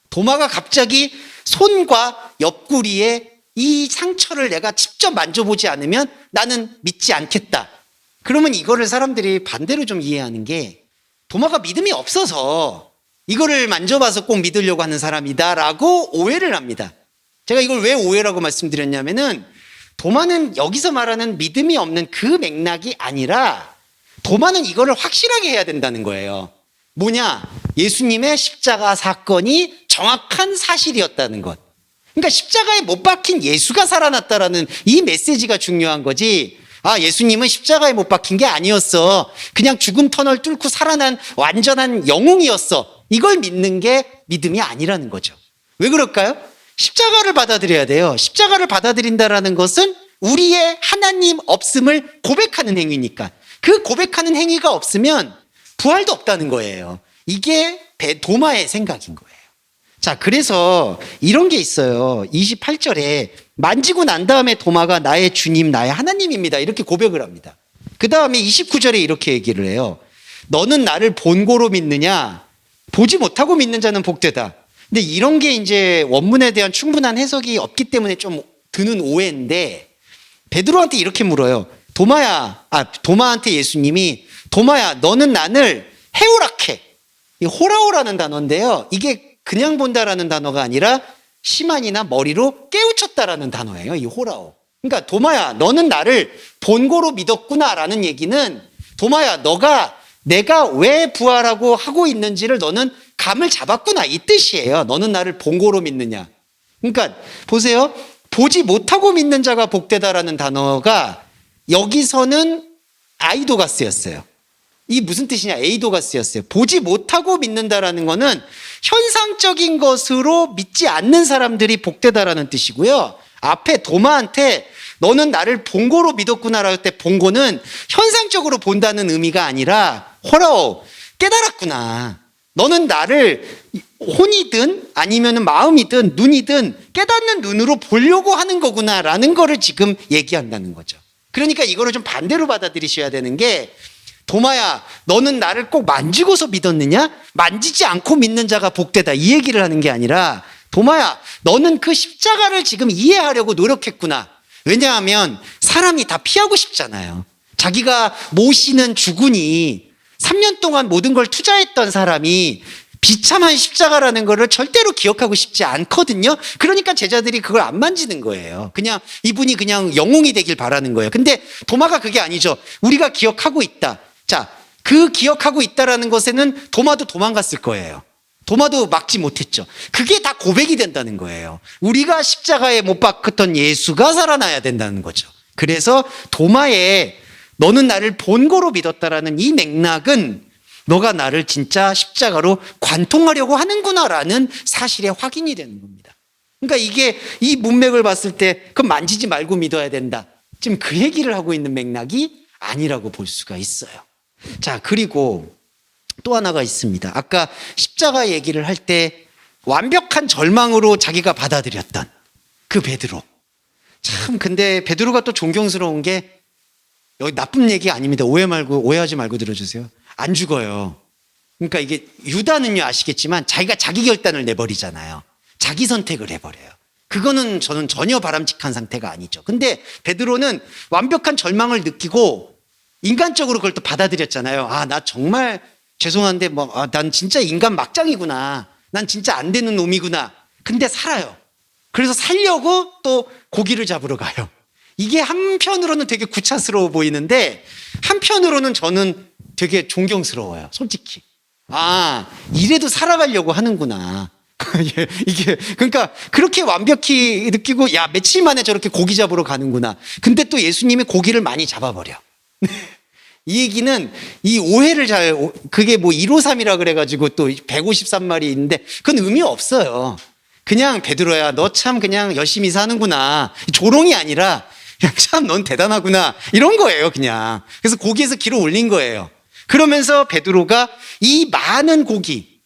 도마가 갑자기 손과 옆구리에 이 상처를 내가 직접 만져보지 않으면 나는 믿지 않겠다. 그러면 이거를 사람들이 반대로 좀 이해하는 게, 도마가 믿음이 없어서 이거를 만져봐서 꼭 믿으려고 하는 사람이다라고 오해를 합니다. 제가 이걸 왜 오해라고 말씀드렸냐면은, 도마는 여기서 말하는 믿음이 없는 그 맥락이 아니라 도마는 이거를 확실하게 해야 된다는 거예요. 뭐냐? 예수님의 십자가 사건이 정확한 사실이었다는 것. 그러니까 십자가에 못 박힌 예수가 살아났다라는 이 메시지가 중요한 거지, 아, 예수님은 십자가에 못 박힌 게 아니었어, 그냥 죽음 터널 뚫고 살아난 완전한 영웅이었어, 이걸 믿는 게 믿음이 아니라는 거죠. 왜 그럴까요? 십자가를 받아들여야 돼요. 십자가를 받아들인다라는 것은 우리의 하나님 없음을 고백하는 행위니까. 그 고백하는 행위가 없으면 부활도 없다는 거예요. 이게 도마의 생각인 거예요. 자, 그래서 이런 게 있어요. 28절에 만지고 난 다음에 도마가 나의 주님, 나의 하나님입니다. 이렇게 고백을 합니다. 그 다음에 29절에 이렇게 얘기를 해요. 너는 나를 본고로 믿느냐? 보지 못하고 믿는 자는 복되다. 근데 이런 게 이제 원문에 대한 충분한 해석이 없기 때문에 좀 드는 오해인데 베드로한테 이렇게 물어요. 도마한테 예수님이 도마야, 너는 나를 해오락해. 이 호라오라는 단어인데요. 이게 그냥 본다라는 단어가 아니라 시만이나 머리로 깨우쳤다라는 단어예요. 이 호라오. 그러니까 도마야, 너는 나를 본고로 믿었구나라는 얘기는 도마야, 내가 왜 부활하고 하고 있는지를 너는 감을 잡았구나 이 뜻이에요. 너는 나를 본고로 믿느냐. 그러니까 보세요. 보지 못하고 믿는 자가 복되다라는 단어가 여기서는 아이도가스였어요. 이 무슨 뜻이냐? 에이도가스였어요. 보지 못하고 믿는다라는 거는 현상적인 것으로 믿지 않는 사람들이 복되다라는 뜻이고요. 앞에 도마한테 너는 나를 본고로 믿었구나라고 할 때 본고는 현상적으로 본다는 의미가 아니라 호라오, 깨달았구나. 너는 나를 혼이든 아니면 마음이든 눈이든 깨닫는 눈으로 보려고 하는 거구나라는 거를 지금 얘기한다는 거죠. 그러니까 이거를 좀 반대로 받아들이셔야 되는 게 도마야, 너는 나를 꼭 만지고서 믿었느냐? 만지지 않고 믿는 자가 복되다. 이 얘기를 하는 게 아니라 도마야, 너는 그 십자가를 지금 이해하려고 노력했구나. 왜냐하면 사람이 다 피하고 싶잖아요. 자기가 모시는 주군이 3년 동안 모든 걸 투자했던 사람이 비참한 십자가라는 거를 절대로 기억하고 싶지 않거든요. 그러니까 제자들이 그걸 안 만지는 거예요. 그냥 이분이 그냥 영웅이 되길 바라는 거예요. 근데 도마가 그게 아니죠. 우리가 기억하고 있다. 자, 그 기억하고 있다라는 것에는 도마도 도망갔을 거예요. 도마도 막지 못했죠. 그게 다 고백이 된다는 거예요. 우리가 십자가에 못 박혔던 예수가 살아나야 된다는 거죠. 그래서 도마에 너는 나를 본고로 믿었다라는 이 맥락은 너가 나를 진짜 십자가로 관통하려고 하는구나라는 사실의 확인이 되는 겁니다. 그러니까 이게 이 문맥을 봤을 때 그럼 만지지 말고 믿어야 된다. 지금 그 얘기를 하고 있는 맥락이 아니라고 볼 수가 있어요. 자, 그리고 또 하나가 있습니다. 아까 십자가 얘기를 할 때 완벽한 절망으로 자기가 받아들였던 그 베드로. 참 근데 베드로가 또 존경스러운 게 여기 나쁜 얘기 아닙니다. 오해하지 말고 들어주세요. 안 죽어요. 그러니까 이게 유다는요 아시겠지만 자기가 자기 결단을 내버리잖아요. 자기 선택을 해버려요. 그거는 저는 전혀 바람직한 상태가 아니죠. 근데 베드로는 완벽한 절망을 느끼고 인간적으로 그걸 또 받아들였잖아요. 아, 나 정말 죄송한데 난 진짜 인간 막장이구나. 난 진짜 안 되는 놈이구나. 근데 살아요. 그래서 살려고 또 고기를 잡으러 가요. 이게 한편으로는 되게 구차스러워 보이는데 한편으로는 저는 되게 존경스러워요. 솔직히. 아, 이래도 살아가려고 하는구나. 이게 그러니까 그렇게 완벽히 느끼고 야, 며칠 만에 저렇게 고기 잡으러 가는구나. 근데 또 예수님이 고기를 많이 잡아버려. 이 얘기는 이 오해를 그게 뭐 153이라 그래가지고 또 153마리 있는데 그건 의미 없어요. 그냥 베드로야, 너 참 그냥 열심히 사는구나. 조롱이 아니라 그냥 참 넌 대단하구나. 이런 거예요, 그냥. 그래서 고기에서 기로 올린 거예요. 그러면서 베드로가 이 많은 고기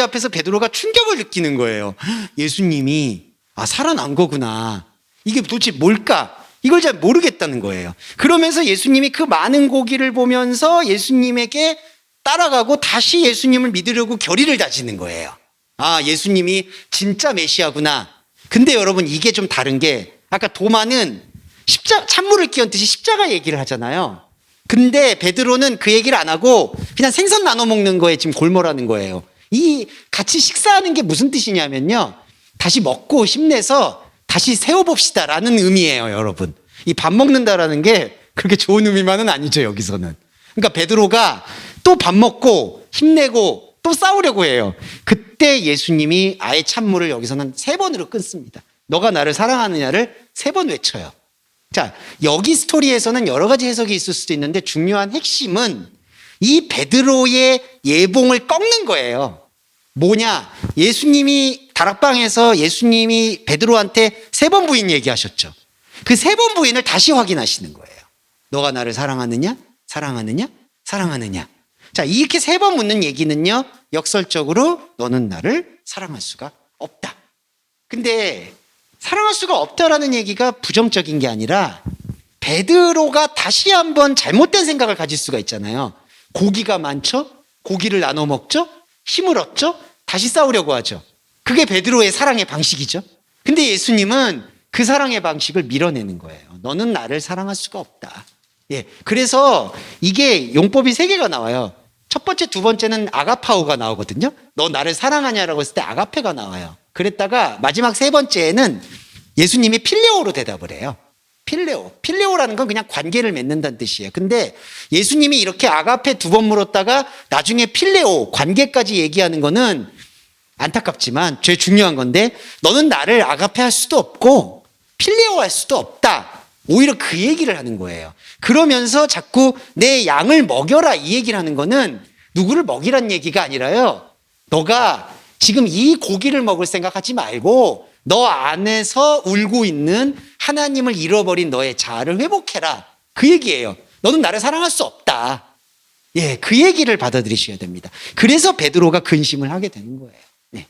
앞에서 베드로가 충격을 느끼는 거예요. 예수님이 살아난 거구나. 이게 도대체 뭘까? 이걸 잘 모르겠다는 거예요. 그러면서 예수님이 그 많은 고기를 보면서 예수님에게 따라가고 다시 예수님을 믿으려고 결의를 다지는 거예요. 아, 예수님이 진짜 메시아구나. 근데 여러분 이게 좀 다른 게 아까 도마는 찬물을 끼얹듯이 십자가 얘기를 하잖아요. 근데 베드로는 그 얘기를 안 하고 그냥 생선 나눠 먹는 거에 지금 골몰하는 거예요. 이 같이 식사하는 게 무슨 뜻이냐면요. 다시 먹고 힘내서 다시 세워봅시다라는 의미예요, 여러분. 이 밥 먹는다라는 게 그렇게 좋은 의미만은 아니죠, 여기서는. 그러니까 베드로가 또 밥 먹고 힘내고 또 싸우려고 해요. 그때 예수님이 아예 찬물을 여기서는 3번으로 끊습니다. 너가 나를 사랑하느냐를 3번 외쳐요. 자, 여기 스토리에서는 여러 가지 해석이 있을 수도 있는데 중요한 핵심은 이 베드로의 예봉을 꺾는 거예요. 뭐냐? 예수님이 다락방에서 예수님이 베드로한테 3번 부인 얘기하셨죠. 그 3번 부인을 다시 확인하시는 거예요. 너가 나를 사랑하느냐? 사랑하느냐? 사랑하느냐? 자, 이렇게 3번 묻는 얘기는요, 역설적으로 너는 나를 사랑할 수가 없다. 근데 사랑할 수가 없다라는 얘기가 부정적인 게 아니라 베드로가 다시 한번 잘못된 생각을 가질 수가 있잖아요. 고기가 많죠? 고기를 나눠 먹죠? 힘을 얻죠? 다시 싸우려고 하죠. 그게 베드로의 사랑의 방식이죠. 근데 예수님은 그 사랑의 방식을 밀어내는 거예요. 너는 나를 사랑할 수가 없다. 예. 그래서 이게 용법이 3개가 나와요. 첫 번째, 두 번째는 아가파오가 나오거든요. 너 나를 사랑하냐라고 했을 때 아가페가 나와요. 그랬다가 마지막 3번째에는 예수님이 필레오로 대답을 해요. 필레오라는 건 그냥 관계를 맺는다는 뜻이에요. 근데 예수님이 이렇게 아가페 2번 물었다가 나중에 필레오, 관계까지 얘기하는 거는 안타깝지만 제일 중요한 건데, 너는 나를 아가페 할 수도 없고 필레오 할 수도 없다. 오히려 그 얘기를 하는 거예요. 그러면서 자꾸 내 양을 먹여라 이 얘기를 하는 거는 누구를 먹이란 얘기가 아니라요, 너가 지금 이 고기를 먹을 생각하지 말고 너 안에서 울고 있는 하나님을 잃어버린 너의 자아를 회복해라, 그 얘기예요. 너는 나를 사랑할 수 없다. 예, 그 얘기를 받아들이셔야 됩니다. 그래서 베드로가 근심을 하게 되는 거예요. 네.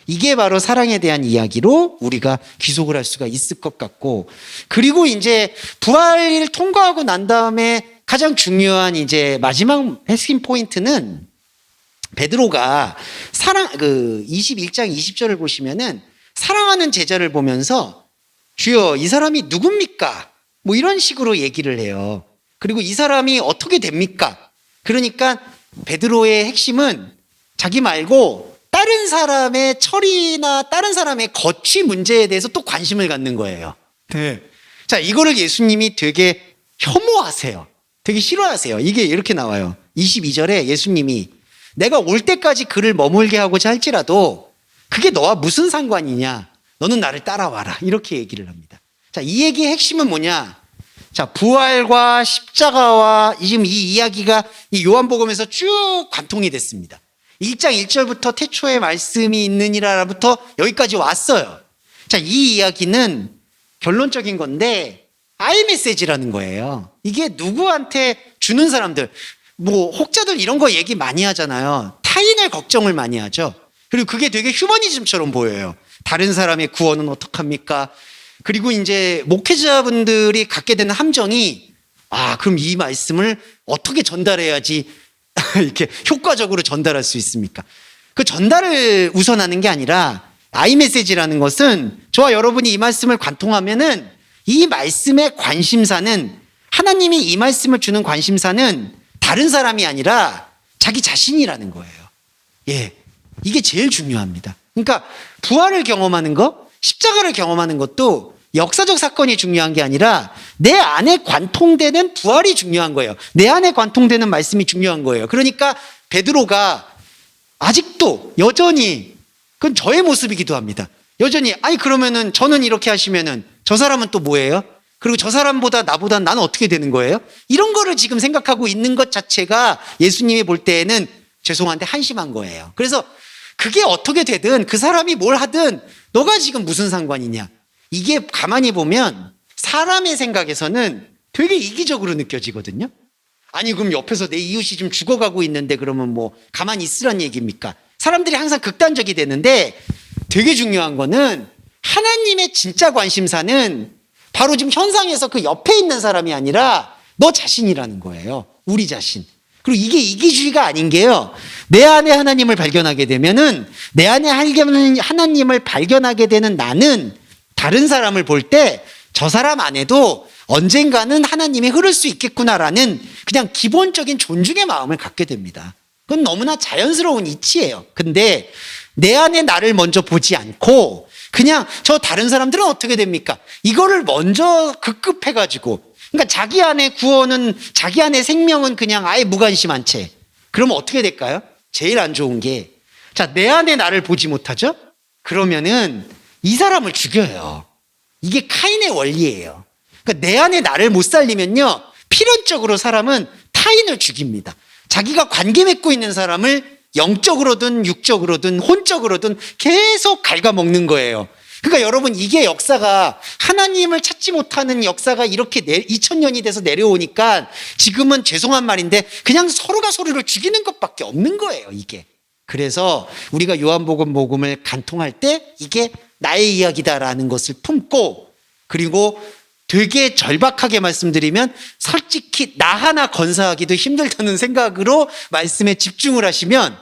이게 바로 사랑에 대한 이야기로 우리가 귀속을 할 수가 있을 것 같고, 그리고 이제 부활을 통과하고 난 다음에 가장 중요한 이제 마지막 핵심 포인트는 베드로가 21장 20절을 보시면은 사랑하는 제자를 보면서 주여 이 사람이 누굽니까? 뭐 이런 식으로 얘기를 해요. 그리고 이 사람이 어떻게 됩니까? 그러니까 베드로의 핵심은 자기 말고 다른 사람의 처리나 다른 사람의 거취 문제에 대해서 또 관심을 갖는 거예요. 네. 자, 이거를 예수님이 되게 혐오하세요. 되게 싫어하세요. 이게 이렇게 나와요. 22절에 예수님이 내가 올 때까지 그를 머물게 하고자 할지라도 그게 너와 무슨 상관이냐? 너는 나를 따라와라. 이렇게 얘기를 합니다. 자, 이 얘기의 핵심은 뭐냐? 자, 부활과 십자가와 지금 이 이야기가 이 요한복음에서 쭉 관통이 됐습니다. 1장 1절부터 태초에 말씀이 있느니라부터 여기까지 왔어요. 자, 이 이야기는 결론적인 건데 아이 메시지라는 거예요. 이게 누구한테 주는 사람들, 뭐 혹자들 이런 거 얘기 많이 하잖아요. 타인을 걱정을 많이 하죠. 그리고 그게 되게 휴머니즘처럼 보여요. 다른 사람의 구원은 어떡합니까? 그리고 이제 목회자분들이 갖게 되는 함정이, 그럼 이 말씀을 어떻게 전달해야지 이렇게 효과적으로 전달할 수 있습니까? 그 전달을 우선하는 게 아니라 아이 메시지라는 것은 저와 여러분이 이 말씀을 관통하면은 이 말씀의 관심사는, 하나님이 이 말씀을 주는 관심사는 다른 사람이 아니라 자기 자신이라는 거예요. 예. 이게 제일 중요합니다. 그러니까 부활을 경험하는 것, 십자가를 경험하는 것도 역사적 사건이 중요한 게 아니라 내 안에 관통되는 부활이 중요한 거예요. 내 안에 관통되는 말씀이 중요한 거예요. 그러니까 베드로가 아직도 여전히, 그건 저의 모습이기도 합니다. 여전히 그러면은 저는 이렇게 하시면은 저 사람은 또 뭐예요? 그리고 저 사람보다 나보다 나는 어떻게 되는 거예요? 이런 거를 지금 생각하고 있는 것 자체가 예수님이 볼 때에는 죄송한데 한심한 거예요. 그래서 그게 어떻게 되든 그 사람이 뭘 하든 너가 지금 무슨 상관이냐. 이게 가만히 보면 사람의 생각에서는 되게 이기적으로 느껴지거든요. 아니 그럼 옆에서 내 이웃이 좀 죽어가고 있는데 그러면 뭐 가만히 있으란 얘기입니까? 사람들이 항상 극단적이 되는데 되게 중요한 거는 하나님의 진짜 관심사는 바로 지금 현상에서 그 옆에 있는 사람이 아니라 너 자신이라는 거예요. 우리 자신. 그리고 이게 이기주의가 아닌 게요. 내 안에 하나님을 발견하게 되면은 내 안에 하나님을 발견하게 되는 나는 다른 사람을 볼 때 저 사람 안에도 언젠가는 하나님이 흐를 수 있겠구나라는 그냥 기본적인 존중의 마음을 갖게 됩니다. 그건 너무나 자연스러운 이치예요. 근데 내 안에 나를 먼저 보지 않고 그냥 저 다른 사람들은 어떻게 됩니까? 이거를 먼저 급급해가지고, 그러니까 자기 안에 구원은, 자기 안에 생명은 그냥 아예 무관심한 채. 그러면 어떻게 될까요? 제일 안 좋은 게, 자, 내 안에 나를 보지 못하죠? 그러면은 이 사람을 죽여요. 이게 카인의 원리예요. 그러니까 내 안에 나를 못 살리면요, 필연적으로 사람은 타인을 죽입니다. 자기가 관계 맺고 있는 사람을 영적으로든 육적으로든 혼적으로든 계속 갉아먹는 거예요. 그러니까 여러분, 이게 역사가, 하나님을 찾지 못하는 역사가 이렇게 2000년이 돼서 내려오니까 지금은 죄송한 말인데 그냥 서로가 서로를 죽이는 것밖에 없는 거예요, 이게. 그래서 우리가 요한복음 복음을 간통할 때 이게 나의 이야기다라는 것을 품고, 그리고 되게 절박하게 말씀드리면 솔직히 나 하나 건사하기도 힘들다는 생각으로 말씀에 집중을 하시면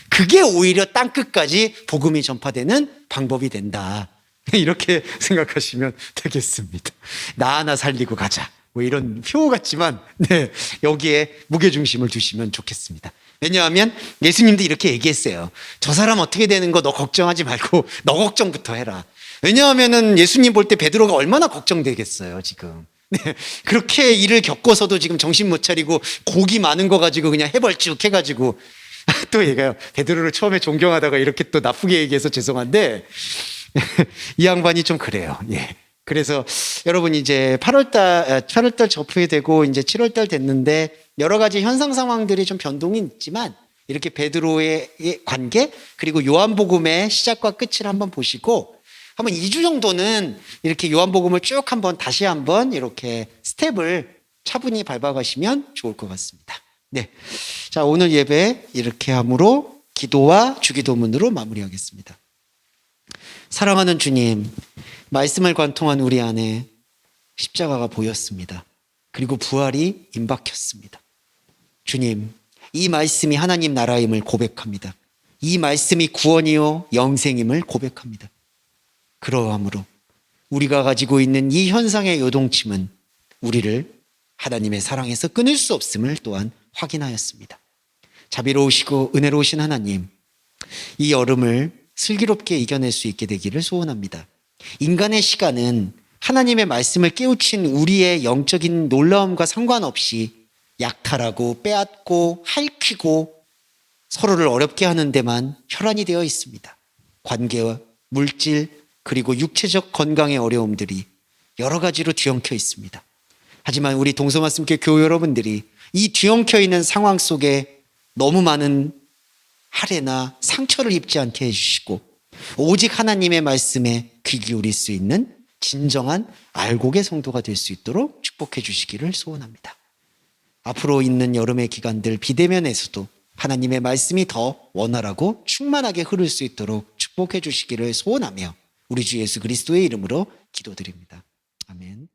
그게 오히려 땅끝까지 복음이 전파되는 방법이 된다. 이렇게 생각하시면 되겠습니다. 나 하나 살리고 가자. 뭐 이런 표 같지만, 네, 여기에 무게중심을 두시면 좋겠습니다. 왜냐하면 예수님도 이렇게 얘기했어요. 저 사람 어떻게 되는 거 너 걱정하지 말고 너 걱정부터 해라. 왜냐하면은 예수님 볼 때 베드로가 얼마나 걱정되겠어요, 지금. 네, 그렇게 일을 겪어서도 지금 정신 못 차리고 고기 많은 거 가지고 그냥 해벌쭉 해가지고 또 얘가요. 베드로를 처음에 존경하다가 이렇게 또 나쁘게 얘기해서 죄송한데 이 양반이 좀 그래요. 예. 그래서 여러분 이제 8월달 접해되고 이제 7월달 됐는데 여러 가지 현상 상황들이 좀 변동이 있지만 이렇게 베드로의 관계 그리고 요한복음의 시작과 끝을 한번 보시고 한번 2주 정도는 이렇게 요한복음을 쭉 한번 다시 한번 이렇게 스텝을 차분히 밟아가시면 좋을 것 같습니다. 네. 자, 오늘 예배 이렇게 함으로 기도와 주기도문으로 마무리하겠습니다. 사랑하는 주님, 말씀을 관통한 우리 안에 십자가가 보였습니다. 그리고 부활이 임박혔습니다. 주님, 이 말씀이 하나님 나라임을 고백합니다. 이 말씀이 구원이요 영생임을 고백합니다. 그러함으로 우리가 가지고 있는 이 현상의 요동침은 우리를 하나님의 사랑에서 끊을 수 없음을 또한 확인하였습니다. 자비로우시고 은혜로우신 하나님, 이 여름을 슬기롭게 이겨낼 수 있게 되기를 소원합니다. 인간의 시간은 하나님의 말씀을 깨우친 우리의 영적인 놀라움과 상관없이 약탈하고 빼앗고 핥히고 서로를 어렵게 하는 데만 혈안이 되어 있습니다. 관계와 물질 그리고 육체적 건강의 어려움들이 여러 가지로 뒤엉켜 있습니다. 하지만 우리 동서말씀교회 교회 여러분들이 이 뒤엉켜 있는 상황 속에 너무 많은 할애나 상처를 입지 않게 해주시고 오직 하나님의 말씀에 귀 기울일 수 있는 진정한 알곡의 성도가 될 수 있도록 축복해 주시기를 소원합니다. 앞으로 있는 여름의 기간들 비대면에서도 하나님의 말씀이 더 원활하고 충만하게 흐를 수 있도록 축복해 주시기를 소원하며 우리 주 예수 그리스도의 이름으로 기도드립니다. 아멘.